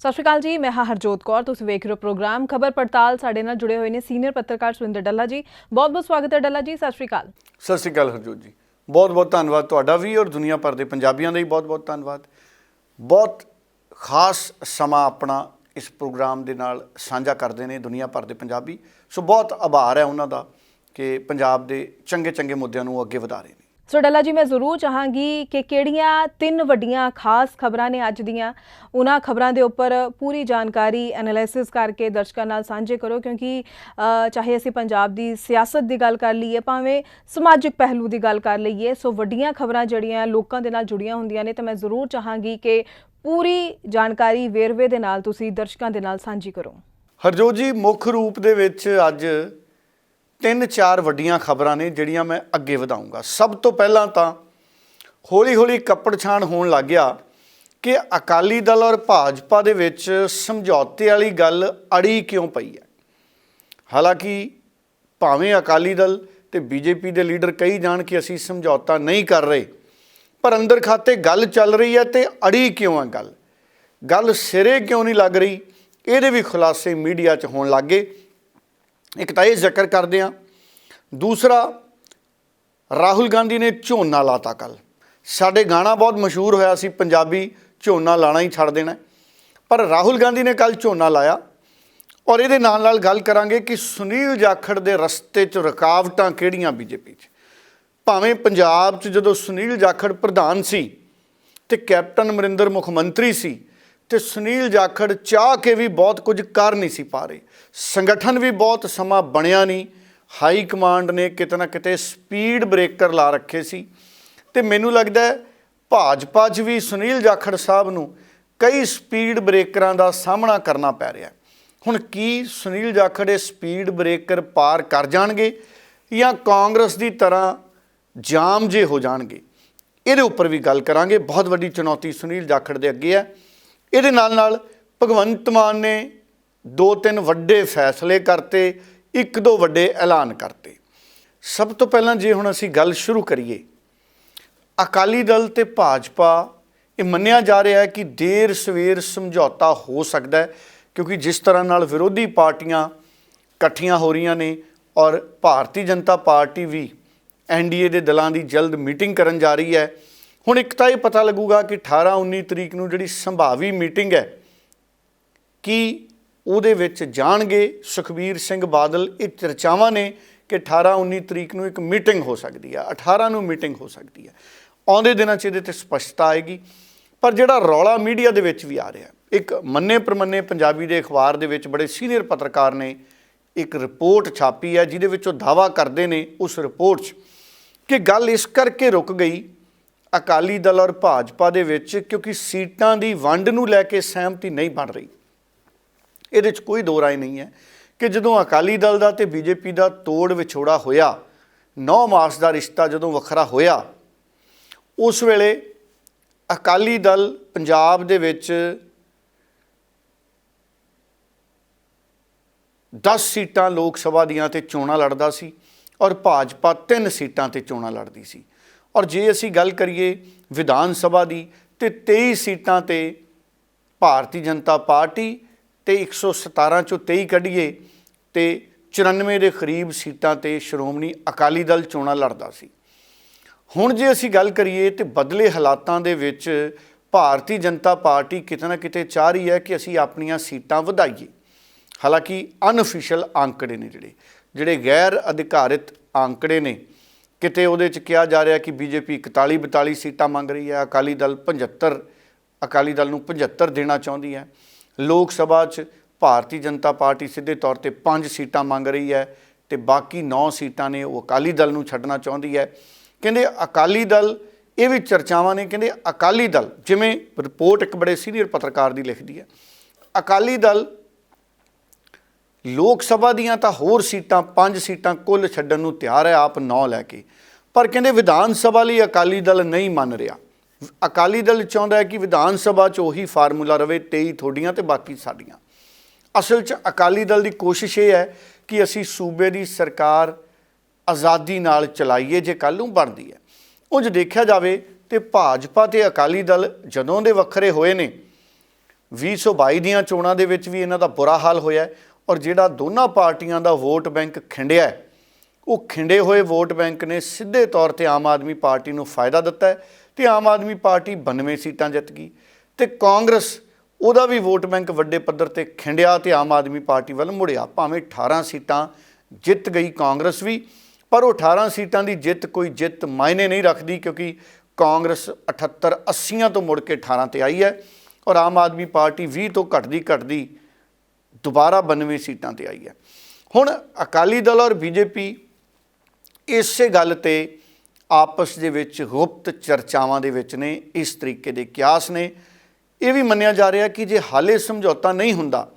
सत श्री अकाल जी, मैं हाँ हरजोत कौर। तुसीं वेख रहे हो प्रोग्राम खबर पड़ताल। साडे नाल जुड़े हुए ने सीनियर पत्रकार सुरिंदर डल्ला जी। बहुत बहुत स्वागत है डल्ला जी। सत श्री अकाल। सत श्री अकाल हरजोत जी, बहुत बहुत धन्यवाद तुहाडा भी और दुनिया भर के पंजाबियों का भी बहुत बहुत धन्यवाद। बहुत खास समा अपना इस प्रोग्राम के नाल साझा करते हैं दुनिया भर के पंजाबी। सो बहुत आभार है उन्हों का कि पंजाब के चंगे चंगे मुद्दों को अगे वधा रहे हैं। सो डल्ला जी, मैं जरूर चाहांगी कि किहड़ियां तीन वड्डियां खास खबरां ने अज दियां, उन्हां खबरां दे उपर पूरी जानकारी एनालिसिस करके दर्शकों नाल सांझे करो, क्योंकि चाहे असीं पंजाब दी सियासत की गल कर लीए, भावें समाजिक पहलू की गल कर लीए, सो वड्डियां खबरां जिहड़ियां लोकां दे नाल जुड़ियां हुंदियां ने, तो मैं जरूर चाहांगी कि पूरी जानकारी वेरवे दे नाल तुसीं दर्शकों दे नाल सांझी करो। हरजोत जी, मुख रूप दे विच अज 3-4 वड्डियां खबरां ने जिहड़ियां मैं अगे वधाऊंगा। सब तो पहलां तां हौली हौली कपड़ छाण होण लग गया कि अकाली दल और भाजपा दे विच समझौते वाली गल अड़ी क्यों पई है। हालांकि भावें अकाली दल ते बीजेपी दे लीडर कही जाण कि असीं समझौता नहीं कर रहे, पर अंदर खाते गल चल रही है तो अड़ी क्यों है गल सिरे क्यों नहीं लग रही, ये भी खुलासे मीडिया च होण लग गए। एक तो यह जिक्र करते हैं। दूसरा, राहुल गांधी ने झोना लाता कल। साडे गाना बहुत मशहूर होया सी, पंजाबी झोना लाना ही छड़ देना, पर राहुल गांधी ने कल झोना लाया। और ये नाल गल करांगे कि सुनील जाखड़ दे रस्ते च रुकावटां किहड़ियां बीजेपी च। भावें पंजाब च जदों सुनील जाखड़ प्रधान सी ते कैप्टन अमरिंदर मुख मंत्री सी, तो सुनील जाखड़ चाह के भी बहुत कुछ कर नहीं सी पा रहे। संगठन भी बहुत समा बनया नहीं। हाई कमांड ने किते ना किते स्पीड ब्रेकर ला रखे सी। ते मैनूं लगदा है भाजपा च भी सुनील जाखड़ साहब नूं कई स्पीड ब्रेकरां दा सामना करना पै रहा है। हुण की सुनील जाखड़ स्पीड ब्रेकर पार कर जाणगे या कांग्रेस की तरह जाम जे हो जाणगे, इहदे उपर भी गल करांगे। बहुत वड्डी चुनौती सुनील जाखड़ दे अगे है। ये नाल भगवंत मान ने 2-3 वड्डे फैसले करते, 1-2 वड्डे ऐलान करते। सब तो पहला जे हुण असीं गल शुरू करिए, अकाली दल ते भाजपा ये मन्निया जा रहा है कि देर सवेर समझौता हो सकता है, क्योंकि जिस तरह नाल विरोधी पार्टियां इकट्ठियां हो रही ने और भारतीय जनता पार्टी भी NDA दे दलों की जल्द मीटिंग करन जा रही है। हुण एक तो ये पता लगूगा कि 18-19 तरीक नूं जिहड़ी संभावी मीटिंग है कि उहदे विच जाणगे सुखबीर सिंह बादल। ये चर्चावां ने कि 18-19 तरीक नूं एक मीटिंग हो सकती है, 18 नूं मीटिंग हो सकती है। आउंदे दिनां 'च इहदे ते स्पष्टता आएगी। पर जिहड़ा रौला मीडिया दे विच भी आ रहा है, एक मन्ने प्रमन्ने पंजाबी दे अखबार दे विच बड़े सीनियर पत्रकार ने एक रिपोर्ट छापी है, जिहदे विच ओह दावा करदे ने उस रिपोर्ट 'च कि गल इस करके रुक गई अकाली दल और भाजपा दे विच क्योंकि सीटां दी वंड नूं लैके सहमति नहीं बन रही। ये कोई दो राय नहीं है कि जदों अकाली दल दा ते बीजेपी दा तोड़ विछोड़ा होया, 9 मास का रिश्ता जदों वखरा होया, उस वेले अकाली दल पंजाब दे विच 10 सीटां लोक सभा दियां ते चोणां लड़दा सी और भाजपा 3 सीटां ते चोणां लड़दी सी। और जे असी गल करिए विधान सभा की, तो 23 सीटां ते भारतीय जनता पार्टी ते 117 चों 23 कढ़िए तो 94 के करीब सीटां ते श्रोमणी अकाली दल चोणां लड़दा सी। हुण जे असी गल करिए तो बदले हालातां दे विच भारतीय जनता पार्टी किते ना किते चाह रही है कि असी अपनियां सीटां वधाईए। हालांकि अनऑफिशियल आंकड़े ने जिहड़े गैर अधिकारित आंकड़े ने, किते उहदे च कहा जा रहा कि बीजेपी 41-42 सीटां मंग रही है, अकाली दल 75, अकाली दल नूं 75 देना चाहती है। लोक सभा च भारतीय जनता पार्टी सीधे तौर पर 5 सीटां मंग रही है, तो बाकी 9 सीटां ने वो अकाली दल नूं छड्डना चाहती है। कहंदे अकाली दल, ये भी चर्चावां ने, कहंदे अकाली दल जिवें रिपोर्ट एक बड़े सीनियर पत्रकार की लिखती है, अकाली दल लोक सभा दियां तां होर सीटां 5 सीटां कुल छड्डण नूं तैयार है, आप 9 लैके, पर कहंदे विधान सभा लई अकाली दल नहीं मन रहा। अकाली दल चाहुंदा है कि विधान सभा च उही फार्मूला रवे, 23 थोड़ियां ते बाकी साडियां। असल च अकाली दल की कोशिश ये है कि असी सूबे की सरकार आज़ादी नाल चलाईए जे कल नूं बनदी है। उंज देखिया जावे तो भाजपा ते अकाली दल जदों दे वखरे होए ने, 2022 ਦੀਆਂ ਚੋਣਾਂ ਦੇ ਵਿੱਚ ਵੀ ਇਹਨਾਂ ਦਾ ਬੁਰਾ ਹਾਲ ਹੋਇਆ ਔਰ ਜਿਹੜਾ ਦੋਨਾਂ ਪਾਰਟੀਆਂ ਦਾ ਵੋਟ ਬੈਂਕ ਖਿੰਡਿਆ ਹੈ, ਉਹ ਖਿੰਡੇ ਹੋਏ ਵੋਟ ਬੈਂਕ ਨੇ ਸਿੱਧੇ ਤੌਰ ਤੇ ਆਮ ਆਦਮੀ ਪਾਰਟੀ ਨੂੰ ਫਾਇਦਾ ਦਿੱਤਾ ਹੈ ਤੇ ਆਮ ਆਦਮੀ ਪਾਰਟੀ 92 ਸੀਟਾਂ ਜਿੱਤ ਗਈ ਤੇ ਕਾਂਗਰਸ ਉਹਦਾ ਵੀ ਵੋਟ ਬੈਂਕ ਵੱਡੇ ਪੱਧਰ ਤੇ ਖਿੰਡਿਆ ਤੇ ਆਮ ਆਦਮੀ ਪਾਰਟੀ ਵੱਲ ਮੁੜਿਆ। ਭਾਵੇਂ 18 ਸੀਟਾਂ ਜਿੱਤ ਗਈ ਕਾਂਗਰਸ ਵੀ, ਪਰ ਉਹ 18 ਸੀਟਾਂ ਦੀ ਜਿੱਤ ਕੋਈ ਜਿੱਤ ਮਾਇਨੇ ਨਹੀਂ ਰੱਖਦੀ ਕਿਉਂਕਿ ਕਾਂਗਰਸ 78 80 ਤੋਂ ਮੁੜ ਕੇ 18 ਤੇ ਆਈ ਹੈ ਔਰ ਆਮ ਆਦਮੀ ਪਾਰਟੀ 20 ਤੋਂ ਘਟਦੀ ਦੁਬਾਰਾ 92 ਸੀਟਾਂ ਤੇ ਆਈ ਹੈ। ਹੁਣ ਅਕਾਲੀ ਦਲ ਔਰ ਬੀਜੇਪੀ ਇਸੇ ਗੱਲ ਤੇ ਆਪਸ ਦੇ ਵਿੱਚ ਗੁਪਤ ਚਰਚਾਵਾਂ ਦੇ ਵਿੱਚ ਨੇ। ਇਸ ਤਰੀਕੇ ਦੇ ਕਿਆਸ ਨੇ। ਇਹ ਵੀ ਮੰਨਿਆ ਜਾ ਰਿਹਾ ਕਿ ਜੇ ਹਾਲੇ ਸਮਝੌਤਾ ਨਹੀਂ ਹੁੰਦਾ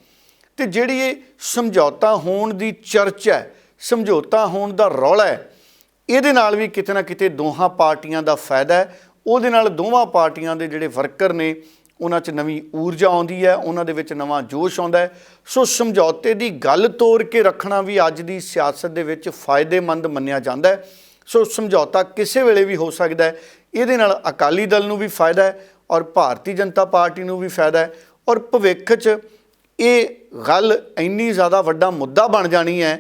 ਤੇ ਜਿਹੜੀ ਇਹ ਸਮਝੌਤਾ ਹੋਣ ਦੀ ਚਰਚਾ ਹੈ, ਸਮਝੌਤਾ ਹੋਣ ਦਾ ਰੌਲਾ ਹੈ, ਇਹਦੇ ਨਾਲ ਵੀ ਕਿਤੇ ਨਾ ਕਿਤੇ ਦੋਹਾਂ ਪਾਰਟੀਆਂ ਦਾ ਫਾਇਦਾ ਹੈ। ਉਹਦੇ ਨਾਲ ਦੋਵਾਂ ਪਾਰਟੀਆਂ ਦੇ ਜਿਹੜੇ ਵਰਕਰ ਨੇ ਉਹਨਾਂ 'ਚ ਨਵੀਂ ਊਰਜਾ ਆਉਂਦੀ ਹੈ, ਉਹਨਾਂ ਦੇ ਵਿੱਚ ਨਵਾਂ ਜੋਸ਼ ਆਉਂਦਾ ਹੈ। ਸੋ ਸਮਝੌਤੇ ਦੀ ਗੱਲ ਤੋੜ ਕੇ ਰੱਖਣਾ ਵੀ ਅੱਜ ਦੀ ਸਿਆਸਤ ਦੇ ਵਿੱਚ ਫਾਇਦੇਮੰਦ ਮੰਨਿਆ ਜਾਂਦਾ ਹੈ। ਸੋ ਸਮਝੌਤਾ ਕਿਸੇ ਵੇਲੇ ਵੀ ਹੋ ਸਕਦਾ ਹੈ। ਇਹਦੇ ਨਾਲ ਅਕਾਲੀ ਦਲ ਨੂੰ ਵੀ ਫਾਇਦਾ ਹੈ ਔਰ ਭਾਰਤੀ ਜਨਤਾ ਪਾਰਟੀ ਨੂੰ ਵੀ ਫਾਇਦਾ ਹੈ ਔਰ ਭਵਿੱਖ 'ਚ ਇਹ ਗੱਲ ਇੰਨੀ ਜ਼ਿਆਦਾ ਵੱਡਾ ਮੁੱਦਾ ਬਣ ਜਾਣੀ ਹੈ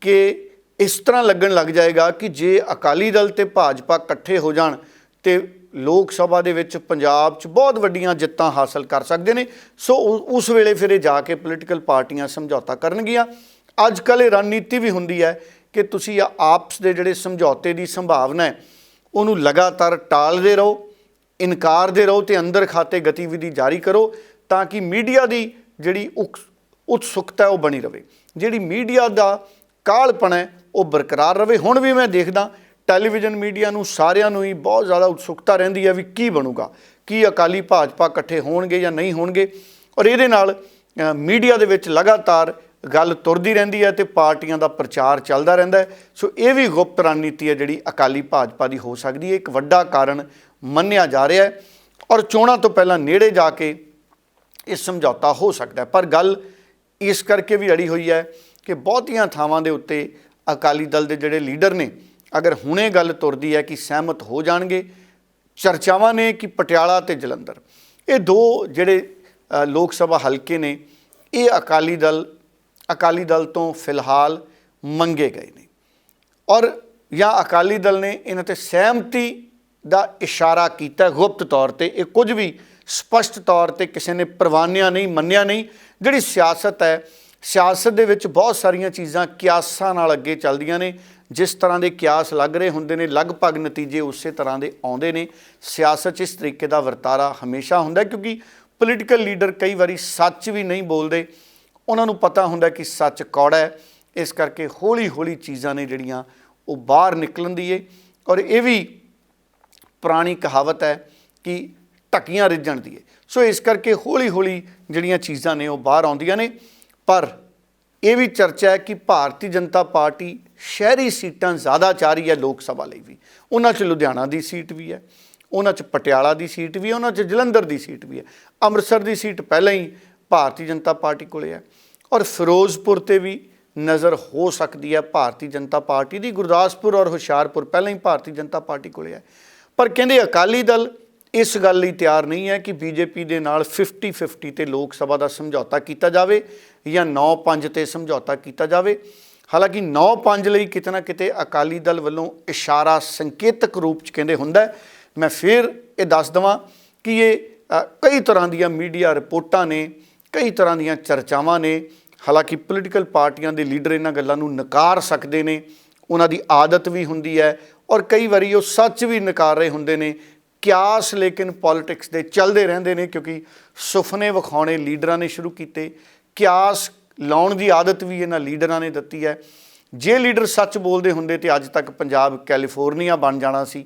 ਕਿ ਇਸ ਤਰ੍ਹਾਂ ਲੱਗਣ ਲੱਗ ਜਾਏਗਾ ਕਿ ਜੇ ਅਕਾਲੀ ਦਲ ਤੇ ਭਾਜਪਾ ਇਕੱਠੇ ਹੋ ਜਾਣ ਤੇ ਲੋਕ ਸਭਾ ਦੇ ਵਿੱਚ ਪੰਜਾਬ 'ਚ ਬਹੁਤ ਵੱਡੀਆਂ ਜਿੱਤਾਂ ਹਾਸਲ ਕਰ ਸਕਦੇ ਨੇ। ਸੋ ਉਸ ਵੇਲੇ ਫਿਰ ਇਹ ਜਾ ਕੇ ਪੋਲੀਟੀਕਲ ਪਾਰਟੀਆਂ ਸਮਝੌਤਾ ਕਰਨਗੀਆਂ। ਅੱਜ ਕੱਲ੍ਹ ਇਹ ਰਣਨੀਤੀ ਵੀ ਹੁੰਦੀ ਹੈ ਕਿ ਤੁਸੀਂ ਆਪਸ ਦੇ ਜਿਹੜੇ ਸਮਝੌਤੇ ਦੀ ਸੰਭਾਵਨਾ ਹੈ ਉਹਨੂੰ ਲਗਾਤਾਰ ਟਾਲਦੇ ਰਹੋ, ਇਨਕਾਰਦੇ ਰਹੋ ਤੇ ਅੰਦਰ ਖਾਤੇ ਗਤੀਵਿਧੀ ਜਾਰੀ ਕਰੋ ਤਾਂ ਕਿ ਮੀਡੀਆ ਦੀ ਜਿਹੜੀ ਉਤਸੁਕਤਾ ਉਹ ਬਣੀ ਰਹੇ, ਜਿਹੜੀ ਮੀਡੀਆ ਦਾ ਕਾਹਲਪਣ ਹੈ ਉਹ ਬਰਕਰਾਰ ਰਹੇ। ਹੁਣ ਵੀ ਮੈਂ ਦੇਖਦਾ ਟੈਲੀਵਿਜ਼ਨ ਮੀਡੀਆ ਨੂੰ ਸਾਰਿਆਂ ਨੂੰ ਹੀ ਬਹੁਤ ਜ਼ਿਆਦਾ ਉਤਸੁਕਤਾ ਰਹਿੰਦੀ ਹੈ ਵੀ ਕੀ ਬਣੂਗਾ, ਕੀ ਅਕਾਲੀ ਭਾਜਪਾ ਇਕੱਠੇ ਹੋਣਗੇ ਜਾਂ ਨਹੀਂ ਹੋਣਗੇ ਔਰ ਇਹਦੇ ਨਾਲ ਮੀਡੀਆ ਦੇ ਵਿੱਚ ਲਗਾਤਾਰ ਗੱਲ ਤੁਰਦੀ ਰਹਿੰਦੀ ਹੈ ਤੇ ਪਾਰਟੀਆਂ ਦਾ ਪ੍ਰਚਾਰ ਚੱਲਦਾ ਰਹਿੰਦਾ ਹੈ। ਸੋ ਇਹ ਵੀ ਗੁਪਤ ਰਣਨੀਤੀ ਹੈ ਜਿਹੜੀ ਅਕਾਲੀ ਭਾਜਪਾ ਦੀ ਹੋ ਸਕਦੀ ਹੈ। ਇੱਕ ਵੱਡਾ ਕਾਰਨ ਮੰਨਿਆ ਜਾ ਰਿਹਾ ਹੈ ਔਰ ਚੋਣਾਂ ਤੋਂ ਪਹਿਲਾਂ ਨੇੜੇ ਜਾ ਕੇ ਇਹ ਸਮਝੌਤਾ ਹੋ ਸਕਦਾ ਹੈ। ਪਰ ਗੱਲ ਇਸ ਕਰਕੇ ਵੀ ਅੜੀ ਹੋਈ ਹੈ ਕਿ ਬਹੁਤੀਆਂ ਥਾਵਾਂ ਦੇ ਉੱਤੇ ਅਕਾਲੀ ਦਲ ਦੇ ਜਿਹੜੇ ਲੀਡਰ ਨੇ ਅਗਰ ਹੁਣੇ ਗੱਲ ਤੁਰਦੀ ਹੈ ਕਿ ਸਹਿਮਤ ਹੋ ਜਾਣਗੇ। ਚਰਚਾਵਾਂ ਨੇ ਕਿ ਪਟਿਆਲਾ ਤੇ ਜਲੰਧਰ ਇਹ ਦੋ ਜਿਹੜੇ ਲੋਕ ਸਭਾ ਹਲਕੇ ਨੇ ਇਹ ਅਕਾਲੀ ਦਲ ਤੋਂ ਫਿਲਹਾਲ ਮੰਗੇ ਗਏ ਨੇ ਔਰ ਜਾਂ ਅਕਾਲੀ ਦਲ ਨੇ ਇਹਨਾਂ ਤੇ ਸਹਿਮਤੀ ਦਾ ਇਸ਼ਾਰਾ ਕੀਤਾ ਗੁਪਤ ਤੌਰ ਤੇ। ਇਹ ਕੁਝ ਵੀ ਸਪਸ਼ਟ ਤੌਰ ਤੇ ਕਿਸੇ ਨੇ ਪ੍ਰਵਾਨਿਆ ਨਹੀਂ, ਮੰਨਿਆ ਨਹੀਂ। ਜਿਹੜੀ ਸਿਆਸਤ ਹੈ, ਸਿਆਸਤ ਦੇ ਵਿੱਚ ਬਹੁਤ ਸਾਰੀਆਂ ਚੀਜ਼ਾਂ ਕਿਆਸਾਂ ਨਾਲ ਅੱਗੇ ਚੱਲਦੀਆਂ ਨੇ। ਜਿਸ ਤਰ੍ਹਾਂ ਦੇ ਕਿਆਸ ਲੱਗ ਰਹੇ ਹੁੰਦੇ ਨੇ ਲਗਭਗ ਨਤੀਜੇ ਉਸੇ ਤਰ੍ਹਾਂ ਦੇ ਆਉਂਦੇ ਨੇ। ਸਿਆਸਤ 'ਚ ਇਸ ਤਰੀਕੇ ਦਾ ਵਰਤਾਰਾ ਹਮੇਸ਼ਾ ਹੁੰਦਾ ਕਿਉਂਕਿ ਪੋਲੀਟੀਕਲ ਲੀਡਰ ਕਈ ਵਾਰੀ ਸੱਚ ਵੀ ਨਹੀਂ ਬੋਲਦੇ। ਉਹਨਾਂ ਨੂੰ ਪਤਾ ਹੁੰਦਾ ਕਿ ਸੱਚ ਕੌੜਾ ਹੈ। ਇਸ ਕਰਕੇ ਹੌਲੀ ਹੌਲੀ ਚੀਜ਼ਾਂ ਨੇ ਜਿਹੜੀਆਂ ਉਹ ਬਾਹਰ ਨਿਕਲਣ ਦੀ ਏ ਔਰ ਇਹ ਵੀ ਪੁਰਾਣੀ ਕਹਾਵਤ ਹੈ ਕਿ ਢੱਕੀਆਂ ਰਿੱਝਣ ਦੀ ਏ। ਸੋ ਇਸ ਕਰਕੇ ਹੌਲੀ ਹੌਲੀ ਜਿਹੜੀਆਂ ਚੀਜ਼ਾਂ ਨੇ ਉਹ ਬਾਹਰ ਆਉਂਦੀਆਂ ਨੇ। ਪਰ ਇਹ ਵੀ ਚਰਚਾ ਹੈ ਕਿ ਭਾਰਤੀ ਜਨਤਾ ਪਾਰਟੀ ਸ਼ਹਿਰੀ ਸੀਟਾਂ ਜ਼ਿਆਦਾ ਚਾਹ ਰਹੀ ਹੈ ਲੋਕ ਸਭਾ ਲਈ ਵੀ। ਉਹਨਾਂ 'ਚ ਲੁਧਿਆਣਾ ਦੀ ਸੀਟ ਵੀ ਹੈ, ਉਹਨਾਂ 'ਚ ਪਟਿਆਲਾ ਦੀ ਸੀਟ ਵੀ ਹੈ, ਉਹਨਾਂ 'ਚ ਜਲੰਧਰ ਦੀ ਸੀਟ ਵੀ ਹੈ। ਅੰਮ੍ਰਿਤਸਰ ਦੀ ਸੀਟ ਪਹਿਲਾਂ ਹੀ ਭਾਰਤੀ ਜਨਤਾ ਪਾਰਟੀ ਕੋਲੇ ਹੈ ਔਰ ਫਿਰੋਜ਼ਪੁਰ ਤੇ ਵੀ ਨਜ਼ਰ ਹੋ ਸਕਦੀ ਹੈ ਭਾਰਤੀ ਜਨਤਾ ਪਾਰਟੀ ਦੀ। ਗੁਰਦਾਸਪੁਰ ਔਰ ਹੁਸ਼ਿਆਰਪੁਰ ਪਹਿਲਾਂ ਹੀ ਭਾਰਤੀ ਜਨਤਾ ਪਾਰਟੀ ਕੋਲੇ ਹੈ। ਪਰ ਕਹਿੰਦੇ ਅਕਾਲੀ ਦਲ ਇਸ ਗੱਲ ਲਈ ਤਿਆਰ ਨਹੀਂ ਹੈ ਕਿ ਬੀਜੇਪੀ ਦੇ ਨਾਲ 50-50 ਤੇ ਲੋਕ ਸਭਾ ਦਾ ਸਮਝੌਤਾ ਕੀਤਾ ਜਾਵੇ ਜਾਂ 9-5 ਤੇ ਸਮਝੌਤਾ ਕੀਤਾ ਜਾਵੇ। ਹਾਲਾਂਕਿ 9-5 ਲਈ ਕਿਤੇ ਨਾ ਕਿਤੇ ਅਕਾਲੀ ਦਲ ਵੱਲੋਂ ਇਸ਼ਾਰਾ ਸੰਕੇਤਕ ਰੂਪ 'ਚ ਕਹਿੰਦੇ ਹੁੰਦਾ। ਮੈਂ ਫਿਰ ਇਹ ਦੱਸ ਦੇਵਾਂ ਕਿ ਇਹ ਕਈ ਤਰ੍ਹਾਂ ਦੀਆਂ ਮੀਡੀਆ ਰਿਪੋਰਟਾਂ ਨੇ, ਕਈ ਤਰ੍ਹਾਂ ਦੀਆਂ ਚਰਚਾਵਾਂ ਨੇ। ਹਾਲਾਂਕਿ ਪੋਲੀਟੀਕਲ ਪਾਰਟੀਆਂ ਦੇ ਲੀਡਰ ਇਹਨਾਂ ਗੱਲਾਂ ਨੂੰ ਨਕਾਰ ਸਕਦੇ ਨੇ, ਉਹਨਾਂ ਦੀ ਆਦਤ ਵੀ ਹੁੰਦੀ ਹੈ ਔਰ ਕਈ ਵਾਰੀ ਉਹ ਸੱਚ ਵੀ ਨਕਾਰ ਰਹੇ ਹੁੰਦੇ ਨੇ। ਕਿਆਸ ਲੇਕਿਨ ਪੋਲੀਟਿਕਸ ਦੇ ਚੱਲਦੇ ਰਹਿੰਦੇ ਨੇ ਕਿਉਂਕਿ ਸੁਪਨੇ ਵਿਖਾਉਣੇ ਲੀਡਰਾਂ ਨੇ ਸ਼ੁਰੂ ਕੀਤੇ। ਕਿਆਸ ਲਾਉਣ ਦੀ ਆਦਤ ਵੀ ਇਹਨਾਂ ਲੀਡਰਾਂ ਨੇ ਦਿੱਤੀ ਹੈ। ਜੇ ਲੀਡਰ ਸੱਚ ਬੋਲਦੇ ਹੁੰਦੇ ਤੇ ਅੱਜ ਤੱਕ ਪੰਜਾਬ ਕੈਲੀਫੋਰਨੀਆ ਬਣ ਜਾਣਾ ਸੀ।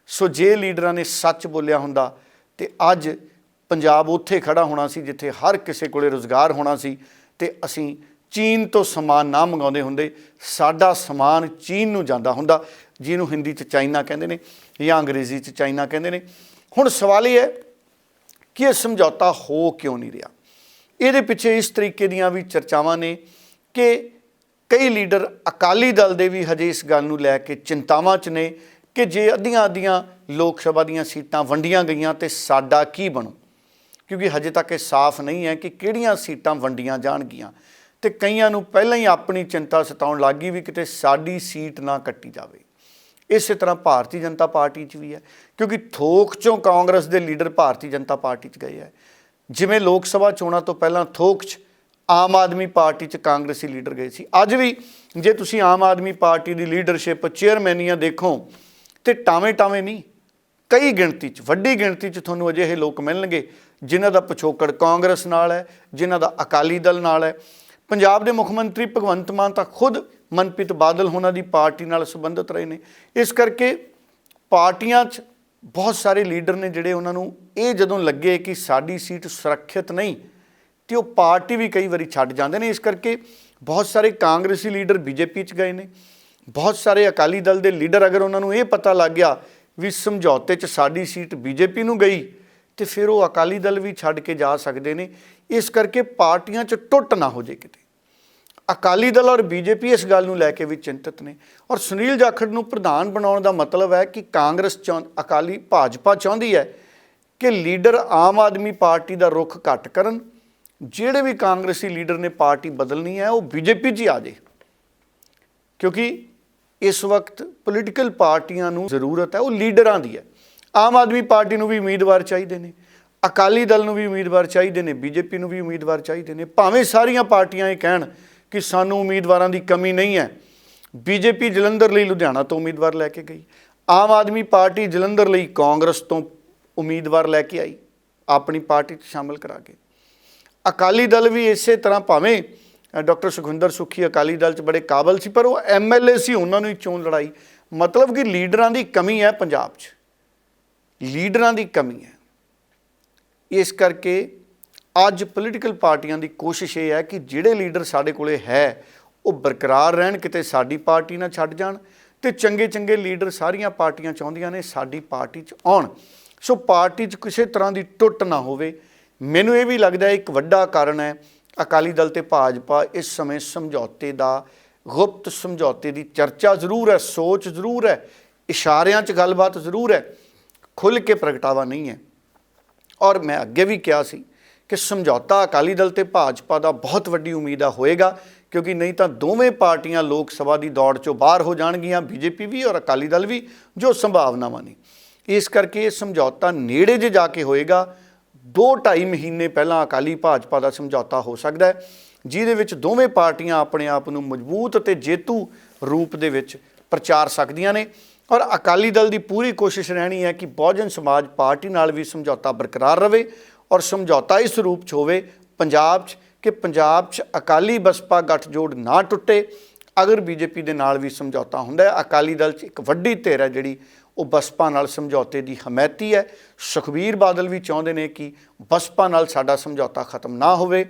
ਸੋ ਜੇ ਲੀਡਰਾਂ ਨੇ ਸੱਚ ਬੋਲਿਆ ਹੁੰਦਾ ਤੇ ਅੱਜ ਪੰਜਾਬ ਉੱਥੇ ਖੜਾ ਹੋਣਾ ਸੀ ਜਿੱਥੇ ਹਰ ਕਿਸੇ ਕੋਲੇ ਰੁਜ਼ਗਾਰ ਹੋਣਾ ਸੀ ਤੇ ਅਸੀਂ ਚੀਨ ਤੋਂ ਸਮਾਨ ਨਾ ਮੰਗਾਉਂਦੇ ਹੁੰਦੇ। ਸਾਡਾ ਸਮਾਨ ਚੀਨ ਨੂੰ ਜਾਂਦਾ ਹੁੰਦਾ, ਜਿਹਨੂੰ ਹਿੰਦੀ 'ਚ ਚਾਈਨਾ ਕਹਿੰਦੇ ਨੇ ਜਾਂ ਅੰਗਰੇਜ਼ੀ 'ਚ ਚਾਈਨਾ ਕਹਿੰਦੇ ਨੇ। ਹੁਣ ਸਵਾਲ ਇਹ ਹੈ ਕਿ ਇਹ ਸਮਝੌਤਾ ਹੋ ਕਿਉਂ ਨਹੀਂ ਰਿਹਾ। ਇਹਦੇ ਪਿੱਛੇ ਇਸ ਤਰੀਕੇ ਦੀਆਂ ਵੀ ਚਰਚਾਵਾਂ ਨੇ ਕਿ ਕਈ ਲੀਡਰ ਅਕਾਲੀ ਦਲ ਦੇ ਵੀ ਹਜੇ ਇਸ ਗੱਲ ਨੂੰ ਲੈ ਕੇ ਚਿੰਤਾਵਾਂ 'ਚ ਨੇ ਕਿ ਜੇ ਅੱਧੀਆਂ ਲੋਕ ਸਭਾ ਦੀਆਂ ਸੀਟਾਂ ਵੰਡੀਆਂ ਗਈਆਂ ਤੇ ਸਾਡਾ ਕੀ ਬਣੂ। क्योंकि हजे तक ये साफ नहीं है कि किहड़ियां सीटां वंडियां जाणगीਆਂ ਤੇ ਕਈਆਂ ਨੂੰ ਪਹਿਲਾਂ ਹੀ ਆਪਣੀ ਚਿੰਤਾ ਸਤਾਉਣ ਲੱਗ ਗਈ ਵੀ ਕਿਤੇ ਸਾਡੀ ਸੀਟ ਨਾ ਕੱਟੀ ਜਾਵੇ। ਇਸੇ ਤਰ੍ਹਾਂ ਭਾਰਤੀ ਜਨਤਾ ਪਾਰਟੀ 'ਚ ਵੀ ਹੈ, ਕਿਉਂਕਿ ਥੋਕ 'ਚੋਂ ਕਾਂਗਰਸ ਦੇ ਲੀਡਰ ਭਾਰਤੀ ਜਨਤਾ ਪਾਰਟੀ 'ਚ ਗਏ ਹੈ। ਜਿਵੇਂ ਲੋਕ ਸਭਾ ਚੋਣਾਂ ਤੋਂ ਪਹਿਲਾਂ ਥੋਕ 'ਚ ਆਮ ਆਦਮੀ ਪਾਰਟੀ 'ਚ ਕਾਂਗਰਸੀ ਲੀਡਰ ਗਏ ਸੀ, ਅੱਜ ਵੀ ਜੇ ਤੁਸੀਂ ਆਮ ਆਦਮੀ ਪਾਰਟੀ ਦੀ ਲੀਡਰਸ਼ਿਪ ਚੇਅਰਮੈਨੀਆਂ ਦੇਖੋ ਤੇ ਟਾਵੇਂ ਟਾਵੇਂ ਨਹੀਂ, ਕਈ ਗਿਣਤੀ 'ਚ ਵੱਡੀ ਗਿਣਤੀ 'ਚ ਤੁਹਾਨੂੰ ਅਜਿਹੇ ਲੋਕ ਮਿਲਣਗੇ ਜਿਨ੍ਹਾਂ ਦਾ ਪਿਛੋਕੜ ਕਾਂਗਰਸ ਨਾਲ ਹੈ, ਜਿਨ੍ਹਾਂ ਦਾ ਅਕਾਲੀ ਦਲ ਨਾਲ ਹੈ। ਪੰਜਾਬ ਦੇ ਮੁੱਖ ਮੰਤਰੀ ਭਗਵੰਤ ਮਾਨ ਤਾਂ ਖੁਦ ਮਨਪ੍ਰੀਤ ਬਾਦਲ ਹੋਣਾ ਦੀ ਪਾਰਟੀ ਨਾਲ ਸੰਬੰਧਿਤ ਰਹੇ ਨੇ। ਇਸ ਕਰਕੇ ਪਾਰਟੀਆਂ 'ਚ ਬਹੁਤ ਸਾਰੇ ਲੀਡਰ ਨੇ ਜਿਹੜੇ ਉਹਨਾਂ ਨੂੰ ਇਹ ਜਦੋਂ ਲੱਗੇ ਕਿ ਸਾਡੀ ਸੀਟ ਸੁਰੱਖਿਅਤ ਨਹੀਂ ਤੇ ਉਹ ਪਾਰਟੀ ਵੀ ਕਈ ਵਾਰੀ ਛੱਡ ਜਾਂਦੇ ਨੇ। ਇਸ ਕਰਕੇ ਬਹੁਤ ਸਾਰੇ ਕਾਂਗਰਸੀ ਲੀਡਰ ਬੀਜੇਪੀ 'ਚ ਗਏ ਨੇ, ਬਹੁਤ ਸਾਰੇ ਅਕਾਲੀ ਦਲ ਦੇ ਲੀਡਰ ਅਗਰ ਉਹਨਾਂ ਨੂੰ ਇਹ ਪਤਾ ਲੱਗ ਗਿਆ ਵੀ ਸਮਝੌਤੇ 'ਚ ਸਾਡੀ ਸੀਟ ਬੀਜੇਪੀ ਨੂੰ ਗਈ ਤੇ ਫਿਰ ਉਹ ਅਕਾਲੀ ਦਲ ਵੀ ਛੱਡ ਕੇ ਜਾ ਸਕਦੇ ਨੇ। ਇਸ ਕਰਕੇ ਪਾਰਟੀਆਂ 'ਚ ਟੁੱਟ ਨਾ ਹੋ ਜੇ ਕਿਤੇ। ਅਕਾਲੀ ਦਲ ਔਰ ਬੀਜੇਪੀ ਇਸ ਗੱਲ ਨੂੰ ਲੈ ਕੇ ਵੀ ਚਿੰਤਤ ਨੇ ਔਰ ਸੁਨੀਲ ਜਾਖੜ ਨੂੰ ਪ੍ਰਧਾਨ ਬਣਾਉਣ ਦਾ ਮਤਲਬ ਹੈ ਕਿ ਕਾਂਗਰਸ ਅਕਾਲੀ ਭਾਜਪਾ ਚਾਹੁੰਦੀ ਹੈ ਕਿ ਲੀਡਰ ਆਮ ਆਦਮੀ ਪਾਰਟੀ ਦਾ ਰੁਖ ਘੱਟ ਕਰਨ, ਜਿਹੜੇ ਵੀ ਕਾਂਗਰਸੀ ਲੀਡਰ ਨੇ ਪਾਰਟੀ ਬਦਲਣੀ ਹੈ ਉਹ ਬੀਜੇਪੀ 'ਚ ਹੀ ਆ ਜਾਏ, ਕਿਉਂਕਿ ਇਸ ਵਕਤ ਪੋਲੀਟੀਕਲ ਪਾਰਟੀਆਂ ਨੂੰ ਜ਼ਰੂਰਤ ਹੈ ਉਹ ਲੀਡਰਾਂ ਦੀ ਹੈ। ਆਮ ਆਦਮੀ ਪਾਰਟੀ ਨੂੰ ਵੀ ਉਮੀਦਵਾਰ ਚਾਹੀਦੇ ਨੇ, ਅਕਾਲੀ ਦਲ ਨੂੰ ਵੀ ਉਮੀਦਵਾਰ ਚਾਹੀਦੇ ਨੇ, ਬੀਜੇਪੀ ਨੂੰ ਵੀ ਉਮੀਦਵਾਰ ਚਾਹੀਦੇ ਨੇ। ਭਾਵੇਂ ਸਾਰੀਆਂ ਪਾਰਟੀਆਂ ਇਹ ਕਹਿਣ ਕਿ ਸਾਨੂੰ ਉਮੀਦਵਾਰਾਂ ਦੀ ਕਮੀ ਨਹੀਂ ਹੈ। ਬੀਜੇਪੀ ਜਲੰਧਰ ਲਈ ਲੁਧਿਆਣਾ ਤੋਂ ਉਮੀਦਵਾਰ ਲੈ ਕੇ ਗਈ, ਆਮ ਆਦਮੀ ਪਾਰਟੀ ਜਲੰਧਰ ਲਈ ਕਾਂਗਰਸ ਤੋਂ ਉਮੀਦਵਾਰ ਲੈ ਕੇ ਆਈ ਆਪਣੀ ਪਾਰਟੀ 'ਚ ਸ਼ਾਮਲ ਕਰਾ ਕੇ। ਅਕਾਲੀ ਦਲ ਵੀ ਇਸੇ ਤਰ੍ਹਾਂ, ਭਾਵੇਂ ਡਾਕਟਰ ਸੁਖਵਿੰਦਰ ਸੁੱਖੀ ਅਕਾਲੀ ਦਲ 'ਚ ਬੜੇ ਕਾਬਲ ਸੀ ਪਰ ਉਹ MLA ਸੀ, ਉਹਨਾਂ ਨੂੰ ਹੀ ਚੋਣ ਲੜਾਈ। ਮਤਲਬ ਕਿ ਲੀਡਰਾਂ ਦੀ ਕਮੀ ਹੈ ਪੰਜਾਬ 'ਚ, ਲੀਡਰਾਂ ਦੀ ਕਮੀ ਹੈ। ਇਸ ਕਰਕੇ ਅੱਜ ਪੋਲੀਟੀਕਲ ਪਾਰਟੀਆਂ ਦੀ ਕੋਸ਼ਿਸ਼ ਇਹ ਹੈ ਕਿ ਜਿਹੜੇ ਲੀਡਰ ਸਾਡੇ ਕੋਲੇ ਹੈ ਉਹ ਬਰਕਰਾਰ ਰਹਿਣ, ਕਿਤੇ ਸਾਡੀ ਪਾਰਟੀ ਨਾ ਛੱਡ ਜਾਣ ਤੇ ਚੰਗੇ ਚੰਗੇ ਲੀਡਰ ਸਾਰੀਆਂ ਪਾਰਟੀਆਂ ਚਾਹੁੰਦੀਆਂ ਨੇ ਸਾਡੀ ਪਾਰਟੀ 'ਚ ਆਉਣ। ਸੋ ਪਾਰਟੀ 'ਚ ਕਿਸੇ ਤਰ੍ਹਾਂ ਦੀ ਟੁੱਟ ਨਾ ਹੋਵੇ। ਮੈਨੂੰ ਇਹ ਵੀ ਲੱਗਦਾ ਇੱਕ ਵੱਡਾ ਕਾਰਨ ਹੈ ਅਕਾਲੀ ਦਲ ਤੇ ਭਾਜਪਾ ਇਸ ਸਮੇਂ ਸਮਝੌਤੇ ਦਾ, ਗੁਪਤ ਸਮਝੌਤੇ ਦੀ ਚਰਚਾ ਜ਼ਰੂਰ ਹੈ, ਸੋਚ ਜ਼ਰੂਰ ਹੈ, ਇਸ਼ਾਰਿਆਂ 'ਚ ਗੱਲਬਾਤ ਜ਼ਰੂਰ ਹੈ, ਖੁੱਲ੍ਹ ਕੇ ਪ੍ਰਗਟਾਵਾ ਨਹੀਂ ਹੈ। ਔਰ ਮੈਂ ਅੱਗੇ ਵੀ ਕਿਹਾ ਸੀ ਕਿ ਸਮਝੌਤਾ ਅਕਾਲੀ ਦਲ ਤੇ ਭਾਜਪਾ ਦਾ ਬਹੁਤ ਵੱਡੀ ਉਮੀਦ ਆ ਹੋਏਗਾ, ਕਿਉਂਕਿ ਨਹੀਂ ਤਾਂ ਦੋਵੇਂ ਪਾਰਟੀਆਂ ਲੋਕ ਸਭਾ ਦੀ ਦੌੜ 'ਚੋਂ ਬਾਹਰ ਹੋ ਜਾਣਗੀਆਂ, ਬੀਜੇਪੀ ਵੀ ਔਰ ਅਕਾਲੀ ਦਲ ਵੀ, ਜੋ ਸੰਭਾਵਨਾਵਾਂ ਨੇ। ਇਸ ਕਰਕੇ ਇਹ ਸਮਝੌਤਾ ਨੇੜੇ ਜੇ ਜਾ ਕੇ ਹੋਏਗਾ। 2-2.5 ਮਹੀਨੇ ਪਹਿਲਾਂ ਅਕਾਲੀ ਭਾਜਪਾ ਦਾ ਸਮਝੌਤਾ ਹੋ ਸਕਦਾ ਹੈ, ਜਿਹਦੇ ਵਿੱਚ ਦੋਵੇਂ ਪਾਰਟੀਆਂ ਆਪਣੇ ਆਪ ਨੂੰ ਮਜ਼ਬੂਤ ਅਤੇ ਜੇਤੂ ਰੂਪ ਦੇ ਵਿੱਚ ਪ੍ਰਚਾਰ ਸਕਦੀਆਂ ਨੇ। ਔਰ ਅਕਾਲੀ ਦਲ ਦੀ ਪੂਰੀ ਕੋਸ਼ਿਸ਼ ਰਹਿਣੀ ਹੈ ਕਿ ਬਹੁਜਨ ਸਮਾਜ ਪਾਰਟੀ ਨਾਲ ਵੀ ਸਮਝੌਤਾ ਬਰਕਰਾਰ ਰਹੇ ਔਰ ਸਮਝੌਤਾ ਇਸ ਰੂਪ 'ਚ ਹੋਵੇ ਪੰਜਾਬ 'ਚ ਕਿ ਪੰਜਾਬ 'ਚ ਅਕਾਲੀ ਬਸਪਾ ਗੱਠਜੋੜ ਨਾ ਟੁੱਟੇ। ਅਗਰ ਬੀਜੇਪੀ ਦੇ ਨਾਲ ਵੀ ਸਮਝੌਤਾ ਹੁੰਦਾ ਹੈ, ਅਕਾਲੀ ਦਲ 'ਚ ਇੱਕ ਵੱਡੀ ਧਿਰ ਹੈ ਜਿਹੜੀ ਉਹ ਬਸਪਾ ਨਾਲ ਸਮਝੌਤੇ ਦੀ ਹਮਾਇਤੀ ਹੈ। ਸੁਖਬੀਰ ਬਾਦਲ ਵੀ ਚਾਹੁੰਦੇ ਨੇ ਕਿ ਬਸਪਾ ਨਾਲ ਸਾਡਾ ਸਮਝੌਤਾ ਖਤਮ ਨਾ ਹੋਵੇ,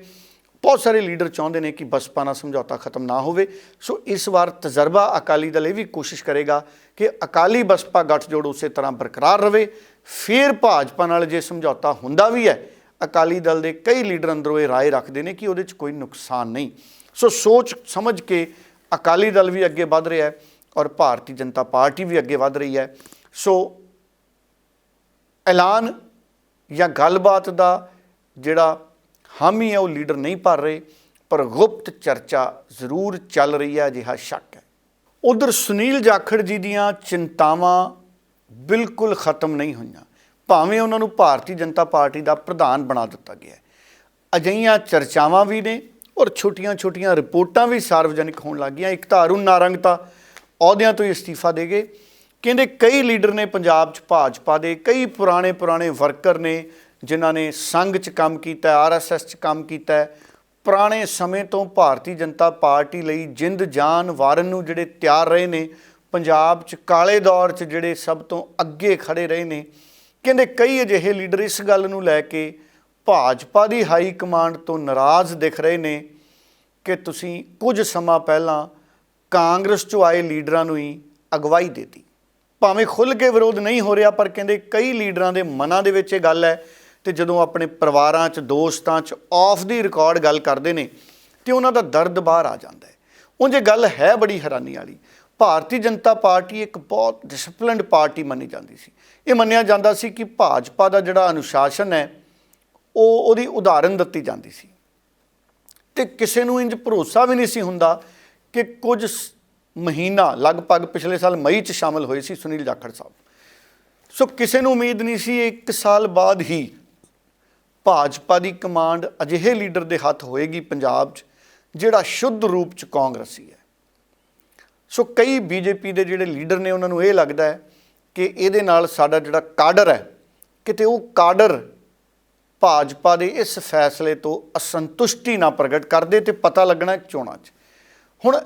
ਬਹੁਤ ਸਾਰੇ ਲੀਡਰ ਚਾਹੁੰਦੇ ਨੇ ਕਿ ਬਸਪਾ ਨਾਲ ਸਮਝੌਤਾ ਖਤਮ ਨਾ ਹੋਵੇ। ਸੋ ਇਸ ਵਾਰ ਤਜਰਬਾ ਅਕਾਲੀ ਦਲ ਇਹ ਵੀ ਕੋਸ਼ਿਸ਼ ਕਰੇਗਾ ਕਿ ਅਕਾਲੀ ਬਸਪਾ ਗੱਠਜੋੜ ਉਸੇ ਤਰ੍ਹਾਂ ਬਰਕਰਾਰ ਰਹੇ। ਫਿਰ ਭਾਜਪਾ ਨਾਲ ਜੇ ਸਮਝੌਤਾ ਹੁੰਦਾ ਵੀ ਹੈ, ਅਕਾਲੀ ਦਲ ਦੇ ਕਈ ਲੀਡਰ ਅੰਦਰੋਂ ਇਹ ਰਾਏ ਰੱਖਦੇ ਨੇ ਕਿ ਉਹਦੇ 'ਚ ਕੋਈ ਨੁਕਸਾਨ ਨਹੀਂ। ਸੋ ਸੋਚ ਸਮਝ ਕੇ ਅਕਾਲੀ ਦਲ ਵੀ ਅੱਗੇ ਵੱਧ ਰਿਹਾ ਹੈ ਔਰ ਭਾਰਤੀ ਜਨਤਾ ਪਾਰਟੀ ਵੀ ਅੱਗੇ ਵੱਧ ਰਹੀ ਹੈ। ਸੋ ਐਲਾਨ ਜਾਂ ਗੱਲਬਾਤ ਦਾ ਜਿਹੜਾ ਹਾਮੀ ਹੈ ਉਹ ਲੀਡਰ ਨਹੀਂ ਭਰ ਰਹੇ, ਪਰ ਗੁਪਤ ਚਰਚਾ ਜ਼ਰੂਰ ਚੱਲ ਰਹੀ ਹੈ, ਅਜਿਹਾ ਸ਼ੱਕ ਹੈ। ਉਧਰ ਸੁਨੀਲ ਜਾਖੜ ਜੀ ਦੀਆਂ ਚਿੰਤਾਵਾਂ ਬਿਲਕੁਲ ਖਤਮ ਨਹੀਂ ਹੋਈਆਂ, ਭਾਵੇਂ ਉਹਨਾਂ ਨੂੰ ਭਾਰਤੀ ਜਨਤਾ ਪਾਰਟੀ ਦਾ ਪ੍ਰਧਾਨ ਬਣਾ ਦਿੱਤਾ ਗਿਆ। ਅਜਿਹੀਆਂ ਚਰਚਾਵਾਂ ਵੀ ਨੇ ਔਰ ਛੋਟੀਆਂ-ਛੋਟੀਆਂ ਰਿਪੋਰਟਾਂ ਵੀ ਸਾਰਵਜਨਿਕ ਹੋਣ ਲੱਗ ਗਈਆਂ। ਇੱਕ ਤਾਂ ਅਰੁਣ ਨਾਰੰਗ ਤਾਂ ਅਹੁਦਿਆਂ ਤੋਂ ਹੀ ਅਸਤੀਫਾ ਦੇ ਗਏ। ਕਹਿੰਦੇ ਕਈ ਲੀਡਰ ਨੇ ਪੰਜਾਬ 'ਚ ਭਾਜਪਾ ਦੇ, ਕਈ ਪੁਰਾਣੇ ਵਰਕਰ ਨੇ ਜਿਨ੍ਹਾਂ ਨੇ ਸੰਘ 'ਚ ਕੰਮ ਕੀਤਾ, RSS 'ਚ ਕੰਮ ਕੀਤਾ, ਪੁਰਾਣੇ ਸਮੇਂ ਤੋਂ ਭਾਰਤੀ ਜਨਤਾ ਪਾਰਟੀ ਲਈ ਜਿੰਦ ਜਾਨ ਵਾਰਨ ਨੂੰ ਜਿਹੜੇ ਤਿਆਰ ਰਹੇ ਨੇ, ਪੰਜਾਬ 'ਚ ਕਾਲੇ ਦੌਰ 'ਚ ਜਿਹੜੇ ਸਭ ਤੋਂ ਅੱਗੇ ਖੜ੍ਹੇ ਰਹੇ ਨੇ। ਕਹਿੰਦੇ ਕਈ ਅਜਿਹੇ ਲੀਡਰ ਇਸ ਗੱਲ ਨੂੰ ਲੈ ਕੇ ਭਾਜਪਾ ਦੀ ਹਾਈ ਕਮਾਂਡ ਤੋਂ ਨਾਰਾਜ਼ ਦਿਖ ਰਹੇ ਨੇ ਕਿ ਤੁਸੀਂ ਕੁਝ ਸਮਾਂ ਪਹਿਲਾਂ ਕਾਂਗਰਸ 'ਚੋਂ ਆਏ ਲੀਡਰਾਂ ਨੂੰ ਹੀ ਅਗਵਾਈ ਦੇਤੀ। ਭਾਵੇਂ ਖੁੱਲ੍ਹ ਕੇ ਵਿਰੋਧ ਨਹੀਂ ਹੋ ਰਿਹਾ, ਪਰ ਕਹਿੰਦੇ ਕਈ ਲੀਡਰਾਂ ਦੇ ਮਨਾਂ ਦੇ ਵਿੱਚ ਇਹ ਗੱਲ ਹੈ ਤੇ ਜਦੋਂ ਆਪਣੇ ਪਰਿਵਾਰਾਂ 'ਚ, ਦੋਸਤਾਂ 'ਚ ਆਫ ਦੀ ਰਿਕਾਰਡ ਗੱਲ ਕਰਦੇ ਨੇ ਤੇ ਉਹਨਾਂ ਦਾ ਦਰਦ ਬਾਹਰ ਆ ਜਾਂਦਾ ਹੈ। ਉਂਝ ਇਹ ਗੱਲ ਹੈ ਬੜੀ ਹੈਰਾਨੀ ਵਾਲੀ। ਭਾਰਤੀ ਜਨਤਾ ਪਾਰਟੀ ਇੱਕ ਬਹੁਤ ਡਿਸਪਲਿਨਡ ਪਾਰਟੀ ਮੰਨੀ ਜਾਂਦੀ ਸੀ। ਇਹ ਮੰਨਿਆ ਜਾਂਦਾ ਸੀ ਕਿ ਭਾਜਪਾ ਦਾ ਜਿਹੜਾ ਅਨੁਸ਼ਾਸਨ ਹੈ ਉਹਦੀ ਉਦਾਹਰਨ ਦਿੱਤੀ ਜਾਂਦੀ ਸੀ ਤੇ ਕਿਸੇ ਨੂੰ ਇੰਜ ਭਰੋਸਾ ਵੀ ਨਹੀਂ ਸੀ ਹੁੰਦਾ ਕਿ ਕੁਝ ਮਹੀਨਾ ਲਗਭਗ ਪਿਛਲੇ ਸਾਲ ਮਈ 'ਚ ਸ਼ਾਮਲ ਹੋਏ ਸੀ ਸੁਨੀਲ ਜਾਖੜ ਸਾਹਿਬ। ਸੋ ਕਿਸੇ ਨੂੰ ਉਮੀਦ ਨਹੀਂ ਸੀ 1 ਸਾਲ ਬਾਅਦ ਹੀ ਭਾਜਪਾ ਦੀ ਕਮਾਂਡ ਅਜਿਹੇ ਲੀਡਰ ਦੇ ਹੱਥ ਹੋਏਗੀ ਪੰਜਾਬ 'ਚ ਜਿਹੜਾ ਸ਼ੁੱਧ ਰੂਪ 'ਚ ਕਾਂਗਰਸੀ ਹੈ। ਸੋ ਕਈ ਬੀਜੇਪੀ ਦੇ ਜਿਹੜੇ ਲੀਡਰ ਨੇ ਉਹਨਾਂ ਨੂੰ ਇਹ ਲੱਗਦਾ ਹੈ ਕਿ ਇਹਦੇ ਨਾਲ ਸਾਡਾ ਜਿਹੜਾ ਕਾਡਰ ਹੈ ਕਿਤੇ ਉਹ ਕਾਡਰ ਭਾਜਪਾ ਦੇ ਇਸ ਫੈਸਲੇ ਤੋਂ ਅਸੰਤੁਸ਼ਟੀ ਨਾ ਪ੍ਰਗਟ ਕਰਦੇ ਤੇ ਪਤਾ ਲੱਗਣਾ ਚੋਣਾਂ 'ਚ। ਹੁਣ